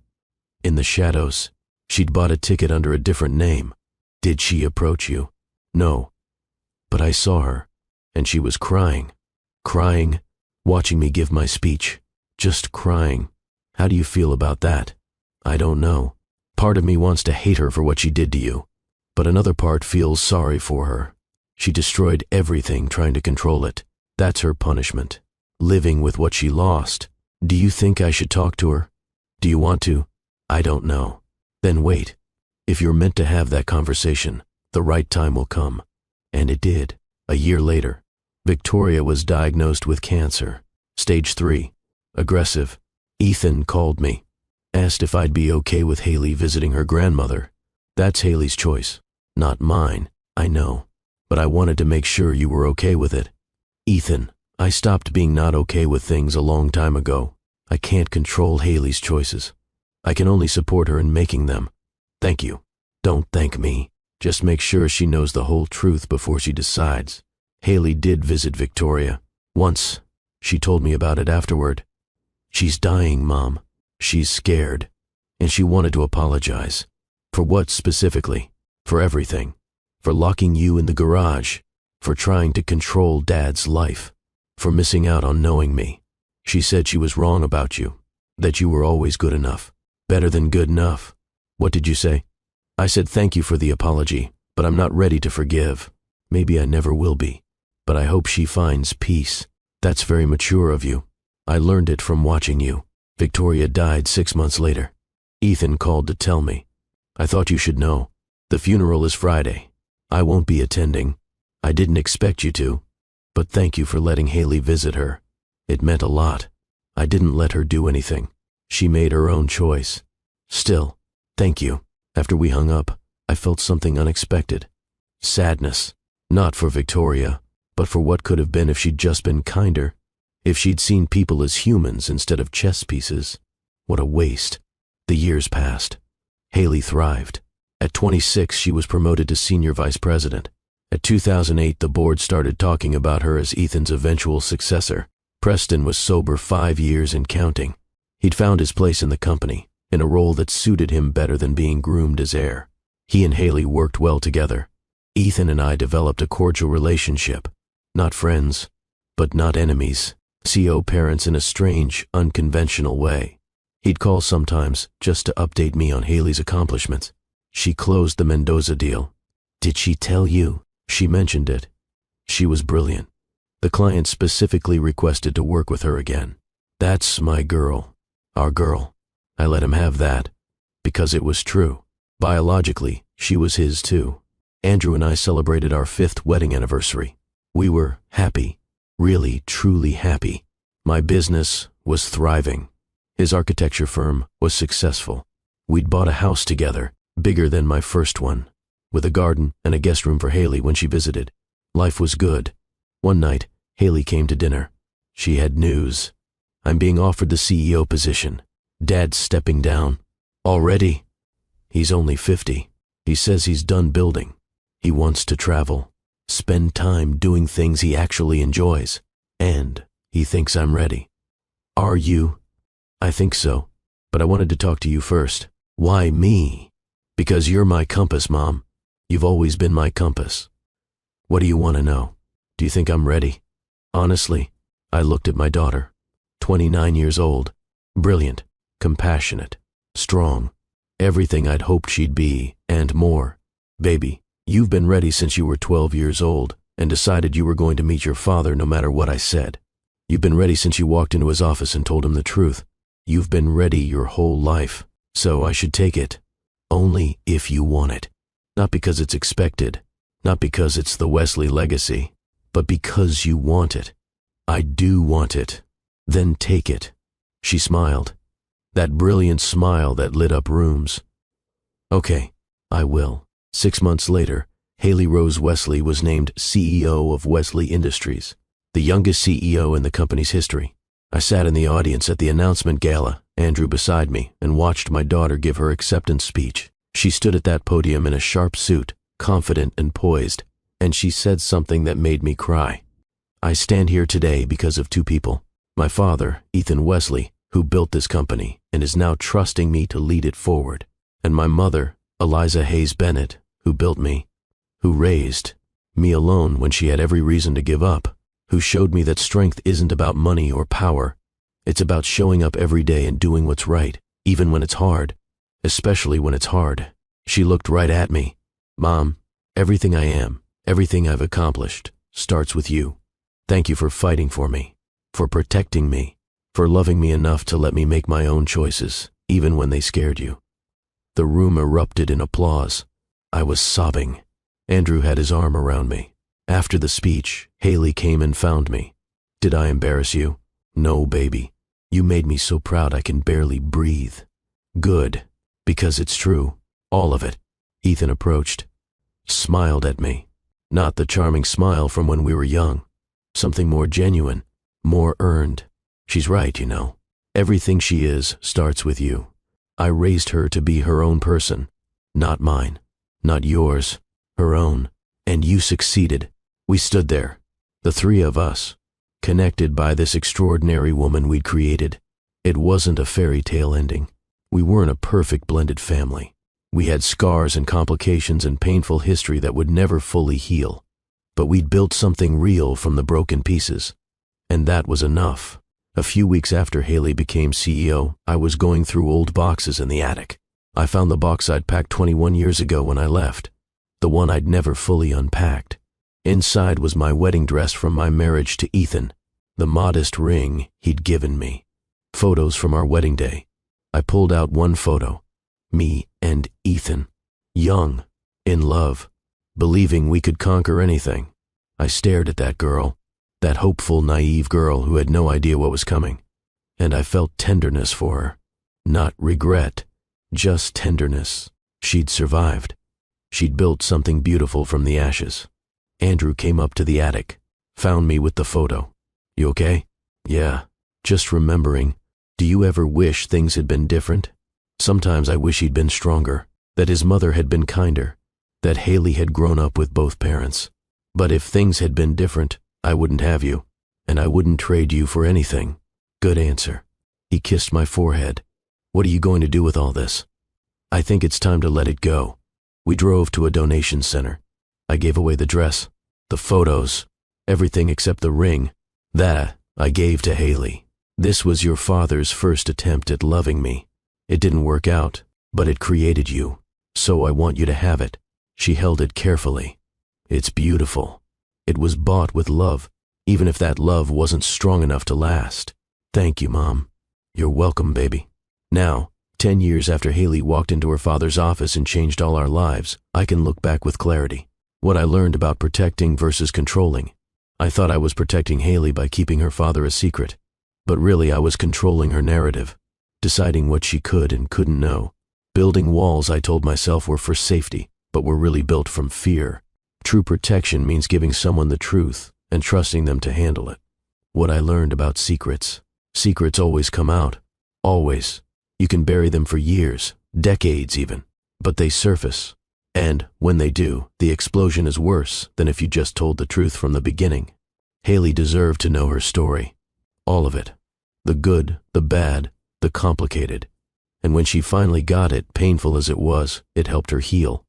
In the shadows. She'd bought a ticket under a different name. Did she approach you? No. But I saw her, and she was crying. Crying, watching me give my speech. Just crying. How do you feel about that? I don't know. Part of me wants to hate her for what she did to you, but another part feels sorry for her. She destroyed everything trying to control it. That's her punishment. Living with what she lost. Do you think I should talk to her? Do you want to? I don't know. Then wait. If you're meant to have that conversation, the right time will come. And it did. A year later, Victoria was diagnosed with cancer. Stage 3. Aggressive. Ethan called me. Asked if I'd be okay with Haley visiting her grandmother. That's Haley's choice, not mine, I know. But I wanted to make sure you were okay with it. Ethan, I stopped being not okay with things a long time ago. I can't control Haley's choices. I can only support her in making them. Thank you. Don't thank me. Just make sure she knows the whole truth before she decides. Haley did visit Victoria. Once. She told me about it afterward. She's dying, Mom. She's scared. And she wanted to apologize. For what specifically? For everything. For locking you in the garage. For trying to control Dad's life. For missing out on knowing me. She said she was wrong about you. That you were always good enough. Better than good enough. What did you say? I said thank you for the apology, but I'm not ready to forgive. Maybe I never will be. But I hope she finds peace. That's very mature of you. I learned it from watching you. Victoria died 6 months later. Ethan called to tell me. I thought you should know. The funeral is Friday. I won't be attending. I didn't expect you to. But thank you for letting Haley visit her. It meant a lot. I didn't let her do anything. She made her own choice. Still, thank you. After we hung up, I felt something unexpected. Sadness. Not for Victoria, but for what could have been if she'd just been kinder. If she'd seen people as humans instead of chess pieces. What a waste. The years passed. Haley thrived. At 26, she was promoted to senior vice president. At 2008, the board started talking about her as Ethan's eventual successor. Preston was sober 5 years and counting. He'd found his place in the company, in a role that suited him better than being groomed as heir. He and Haley worked well together. Ethan and I developed a cordial relationship. Not friends, but not enemies. CO parents in a strange, unconventional way. He'd call sometimes just to update me on Haley's accomplishments. She closed the Mendoza deal. Did she tell you? She mentioned it. She was brilliant. The client specifically requested to work with her again. That's my girl. Our girl. I let him have that. Because it was true. Biologically, she was his too. Andrew and I celebrated our 5th wedding anniversary. We were happy. Really, truly happy. My business was thriving. His architecture firm was successful. We'd bought a house together, bigger than my first one, with a garden and a guest room for Haley when she visited. Life was good. One night, Haley came to dinner. She had news. I'm being offered the CEO position. Dad's stepping down. Already? He's only 50. He says he's done building. He wants to travel. Spend time doing things he actually enjoys. And he thinks I'm ready. Are you? I think so. But I wanted to talk to you first. Why me? Because you're my compass, Mom. You've always been my compass. What do you want to know? Do you think I'm ready? Honestly, I looked at my daughter. 29 years old. Brilliant. Compassionate. Strong. Everything I'd hoped she'd be, and more. Baby, you've been ready since you were 12 years old and decided you were going to meet your father no matter what I said. You've been ready since you walked into his office and told him the truth. You've been ready your whole life, so I should take it. Only if you want it. Not because it's expected, not because it's the Wesley legacy, but because you want it. I do want it. Then take it. She smiled. That brilliant smile that lit up rooms. Okay, I will. 6 months later, Haley Rose Wesley was named CEO of Wesley Industries, the youngest CEO in the company's history. I sat in the audience at the announcement gala, Andrew beside me, and watched my daughter give her acceptance speech. She stood at that podium in a sharp suit, confident and poised, and she said something that made me cry. I stand here today because of 2 people. My father, Ethan Wesley, who built this company and is now trusting me to lead it forward. And my mother, Eliza Hayes Bennett, who built me, who raised me alone when she had every reason to give up, who showed me that strength isn't about money or power. It's about showing up every day and doing what's right, even when it's hard, especially when it's hard. She looked right at me. Mom, everything I am, everything I've accomplished, starts with you. Thank you for fighting for me, for protecting me, for loving me enough to let me make my own choices, even when they scared you. The room erupted in applause. I was sobbing. Andrew had his arm around me. After the speech, Haley came and found me. Did I embarrass you? No, baby. You made me so proud I can barely breathe. Good, because it's true, all of it. Ethan approached, smiled at me. Not the charming smile from when we were young. Something more genuine, more earned. She's right, you know. Everything she is starts with you. I raised her to be her own person. Not mine, not yours, her own. And you succeeded. We stood there, the three of us, connected by this extraordinary woman we'd created. It wasn't a fairy tale ending. We weren't a perfect blended family. We had scars and complications and painful history that would never fully heal. But we'd built something real from the broken pieces. And that was enough. A few weeks after Haley became CEO, I was going through old boxes in the attic. I found the box I'd packed 21 years ago when I left, the one I'd never fully unpacked. Inside was my wedding dress from my marriage to Ethan, the modest ring he'd given me, photos from our wedding day. I pulled out one photo, me and Ethan, young, in love, believing we could conquer anything. I stared at that girl, that hopeful, naive girl who had no idea what was coming, and I felt tenderness for her. Not regret, just tenderness. She'd survived. She'd built something beautiful from the ashes. Andrew came up to the attic, found me with the photo. You okay? Yeah, just remembering. Do you ever wish things had been different? Sometimes I wish he'd been stronger, that his mother had been kinder, that Haley had grown up with both parents. But if things had been different, I wouldn't have you, and I wouldn't trade you for anything. Good answer. He kissed my forehead. What are you going to do with all this? I think it's time to let it go. We drove to a donation center. I gave away the dress, the photos, everything except the ring. That I gave to Haley. This was your father's first attempt at loving me. It didn't work out, but it created you. So I want you to have it. She held it carefully. It's beautiful. It was bought with love, even if that love wasn't strong enough to last. Thank you, Mom. You're welcome, baby. Now, 10 years after Haley walked into her father's office and changed all our lives, I can look back with clarity. What I learned about protecting versus controlling. I thought I was protecting Haley by keeping her father a secret, but really I was controlling her narrative, deciding what she could and couldn't know. Building walls I told myself were for safety, but were really built from fear. True protection means giving someone the truth and trusting them to handle it. What I learned about secrets. Secrets always come out. Always. You can bury them for years, decades even, but they surface. And when they do, the explosion is worse than if you just told the truth from the beginning. Haley deserved to know her story. All of it. The good, the bad, the complicated. And when she finally got it, painful as it was, it helped her heal.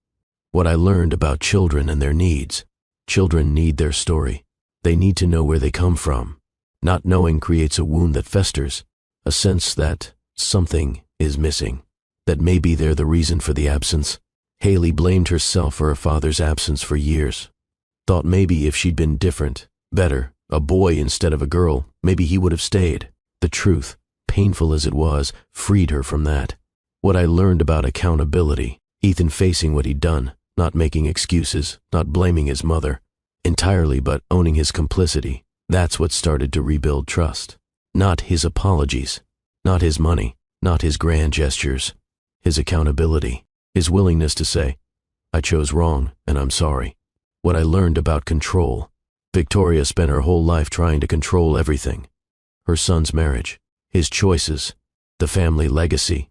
What I learned about children and their needs. Children need their story. They need to know where they come from. Not knowing creates a wound that festers, a sense that something is missing, that maybe they're the reason for the absence. Haley blamed herself for her father's absence for years. Thought maybe if she'd been different, better, a boy instead of a girl, maybe he would have stayed. The truth, painful as it was, freed her from that. What I learned about accountability, Ethan facing what he'd done, not making excuses, not blaming his mother entirely, but owning his complicity. That's what started to rebuild trust. Not his apologies, not his money, not his grand gestures, his accountability, his willingness to say, I chose wrong and I'm sorry. What I learned about control. Victoria spent her whole life trying to control everything. Her son's marriage, his choices, the family legacy.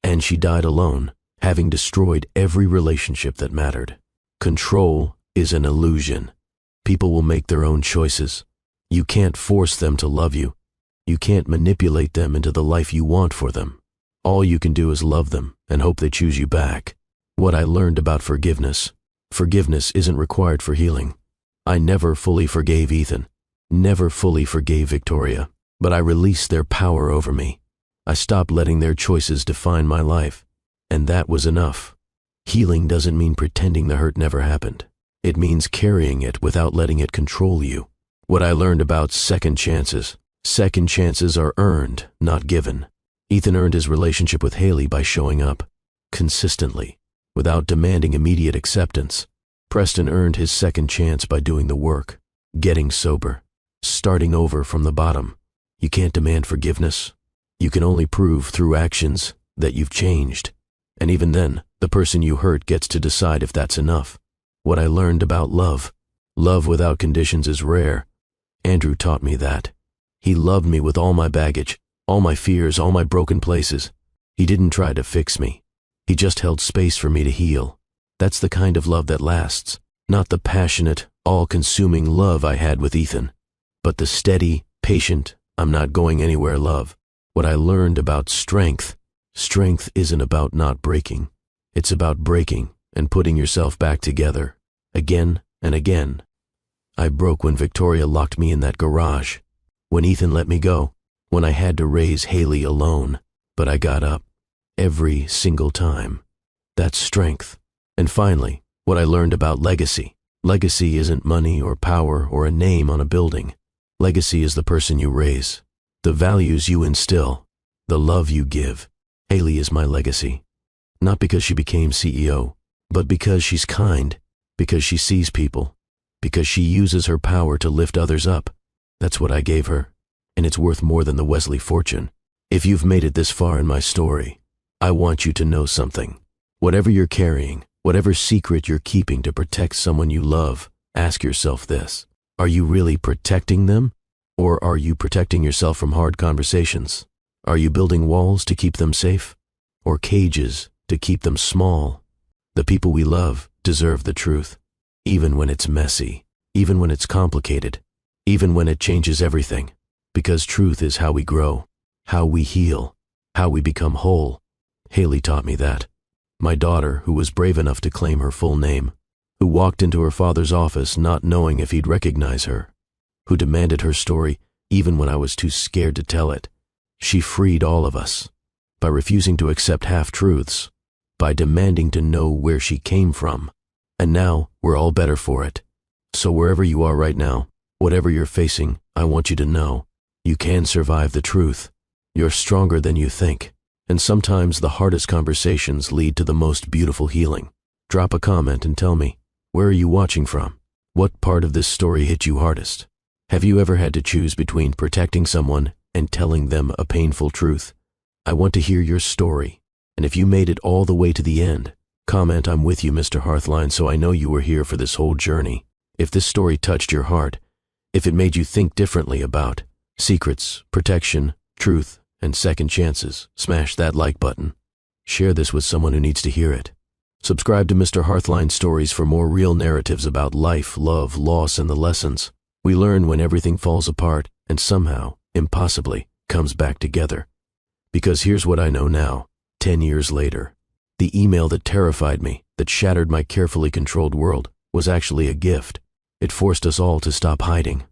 And she died alone, having destroyed every relationship that mattered. Control is an illusion. People will make their own choices. You can't force them to love you. You can't manipulate them into the life you want for them. All you can do is love them and hope they choose you back. What I learned about forgiveness. Forgiveness isn't required for healing. I never fully forgave Ethan, never fully forgave Victoria, but I released their power over me. I stopped letting their choices define my life, and that was enough. Healing doesn't mean pretending the hurt never happened. It means carrying it without letting it control you. What I learned about second chances. Second chances are earned, not given. Ethan earned his relationship with Haley by showing up, consistently, without demanding immediate acceptance. Preston earned his second chance by doing the work, getting sober, starting over from the bottom. You can't demand forgiveness. You can only prove through actions that you've changed. And even then, the person you hurt gets to decide if that's enough. What I learned about love. Love without conditions is rare. Andrew taught me that. He loved me with all my baggage, all my fears, all my broken places. He didn't try to fix me. He just held space for me to heal. That's the kind of love that lasts, not the passionate, all-consuming love I had with Ethan, but the steady, patient, I'm not going anywhere love. What I learned about strength. Strength isn't about not breaking. It's about breaking and putting yourself back together, again and again. I broke when Victoria locked me in that garage, when Ethan let me go, when I had to raise Haley alone, but I got up, every single time. That's strength. And finally, what I learned about legacy. Legacy isn't money or power or a name on a building. Legacy is the person you raise, the values you instill, the love you give. Haley is my legacy. Not because she became CEO, but because she's kind, because she sees people, because she uses her power to lift others up. That's what I gave her, and it's worth more than the Wesley fortune. If you've made it this far in my story, I want you to know something. Whatever you're carrying, whatever secret you're keeping to protect someone you love, ask yourself this. Are you really protecting them? Or are you protecting yourself from hard conversations? Are you building walls to keep them safe? Or cages to keep them small? The people we love deserve the truth, even when it's messy, even when it's complicated, even when it changes everything. Because truth is how we grow, how we heal, how we become whole. Haley taught me that. My daughter, who was brave enough to claim her full name, who walked into her father's office not knowing if he'd recognize her, who demanded her story even when I was too scared to tell it. She freed all of us by refusing to accept half-truths, by demanding to know where she came from. And now we're all better for it. So wherever you are right now, whatever you're facing, I want you to know you can survive the truth. You're stronger than you think. And sometimes the hardest conversations lead to the most beautiful healing. Drop a comment and tell me, where are you watching from? What part of this story hit you hardest? Have you ever had to choose between protecting someone and telling them a painful truth? I want to hear your story. And if you made it all the way to the end, comment I'm with you, Mr. Hearthline, so I know you were here for this whole journey. If this story touched your heart, if it made you think differently about secrets, protection, truth, and second chances, smash that like button. Share this with someone who needs to hear it. Subscribe to Mr. Hearthline Stories for more real narratives about life, love, loss, and the lessons we learn when everything falls apart and somehow, impossibly, comes back together. Because here's what I know now, 10 years later. The email that terrified me, that shattered my carefully controlled world, was actually a gift. It forced us all to stop hiding.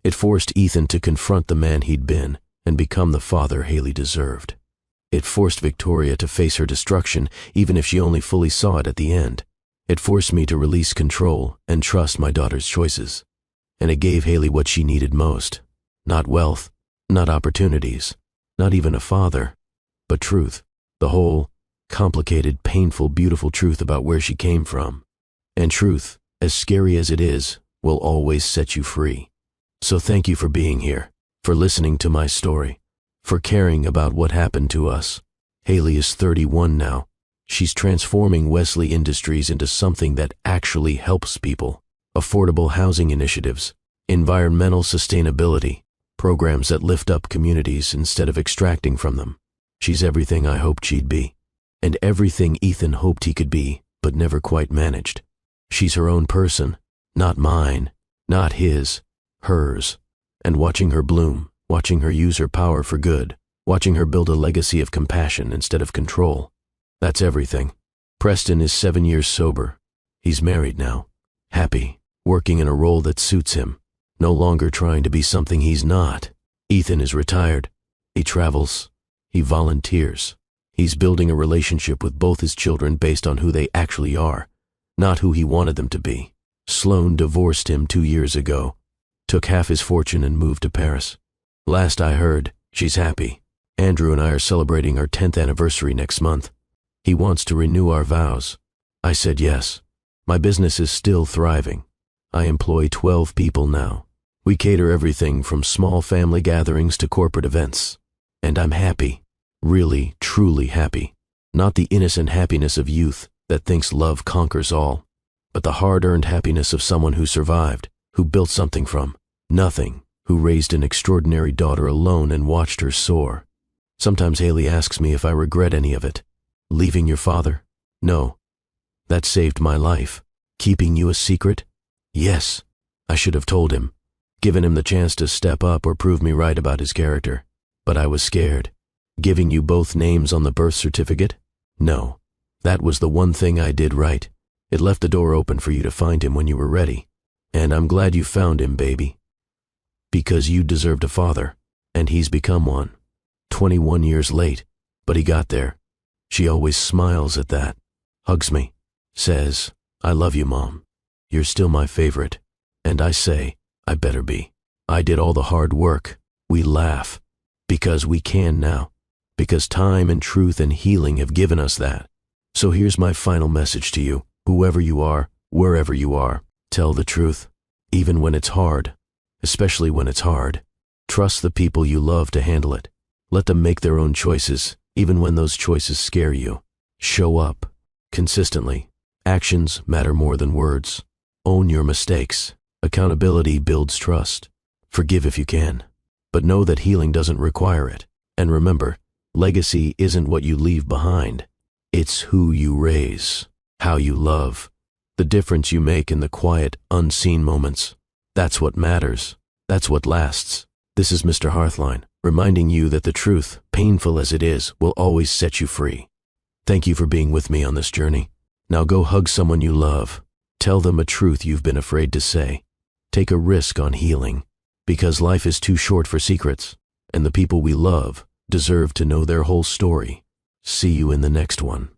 It forced Ethan to confront the man he'd been and become the father Haley deserved. It forced Victoria to face her destruction, even if she only fully saw it at the end. It forced me to release control and trust my daughter's choices. And it gave Haley what she needed most. Not wealth, not opportunities, not even a father, but truth. The whole, complicated, painful, beautiful truth about where she came from. And truth, as scary as it is, will always set you free. So thank you for being here, for listening to my story, for caring about what happened to us. Haley is 31 now. She's transforming Wesley Industries into something that actually helps people. Affordable housing initiatives, environmental sustainability, programs that lift up communities instead of extracting from them. She's everything I hoped she'd be, and everything Ethan hoped he could be, but never quite managed. She's her own person, not mine, not his, hers. And watching her bloom, watching her use her power for good, watching her build a legacy of compassion instead of control. That's everything. Preston is 7 years sober. He's married now, happy, working in a role that suits him, no longer trying to be something he's not. Ethan is retired. He travels. He volunteers. He's building a relationship with both his children based on who they actually are, not who he wanted them to be. Sloane divorced him 2 years ago, took half his fortune and moved to Paris. Last I heard, she's happy. Andrew and I are celebrating our 10th anniversary next month. He wants to renew our vows. I said yes. My business is still thriving. I employ 12 people now. We cater everything from small family gatherings to corporate events. And I'm happy. Really, truly happy. Not the innocent happiness of youth that thinks love conquers all, but the hard-earned happiness of someone who survived, who built something from nothing, who raised an extraordinary daughter alone and watched her soar. Sometimes Haley asks me if I regret any of it. Leaving your father? No. That saved my life. Keeping you a secret? Yes. I should have told him, given him the chance to step up or prove me right about his character. But I was scared. Giving you both names on the birth certificate? No. That was the one thing I did right. It left the door open for you to find him when you were ready. And I'm glad you found him, baby. Because you deserved a father, and he's become one. 21 years late, but he got there. She always smiles at that, hugs me, says, I love you, Mom. You're still my favorite. And I say, I better be. I did all the hard work. We laugh. Because we can now. Because time and truth and healing have given us that. So here's my final message to you. Whoever you are, wherever you are, tell the truth. Even when it's hard. Especially when it's hard. Trust the people you love to handle it. Let them make their own choices, even when those choices scare you. Show up. Consistently. Actions matter more than words. Own your mistakes. Accountability builds trust. Forgive if you can. But know that healing doesn't require it. And remember, legacy isn't what you leave behind. It's who you raise, how you love, the difference you make in the quiet, unseen moments. That's what matters. That's what lasts. This is Mr. Hearthline, reminding you that the truth, painful as it is, will always set you free. Thank you for being with me on this journey. Now go hug someone you love. Tell them a truth you've been afraid to say. Take a risk on healing, because life is too short for secrets, and the people we love deserve to know their whole story. See you in the next one.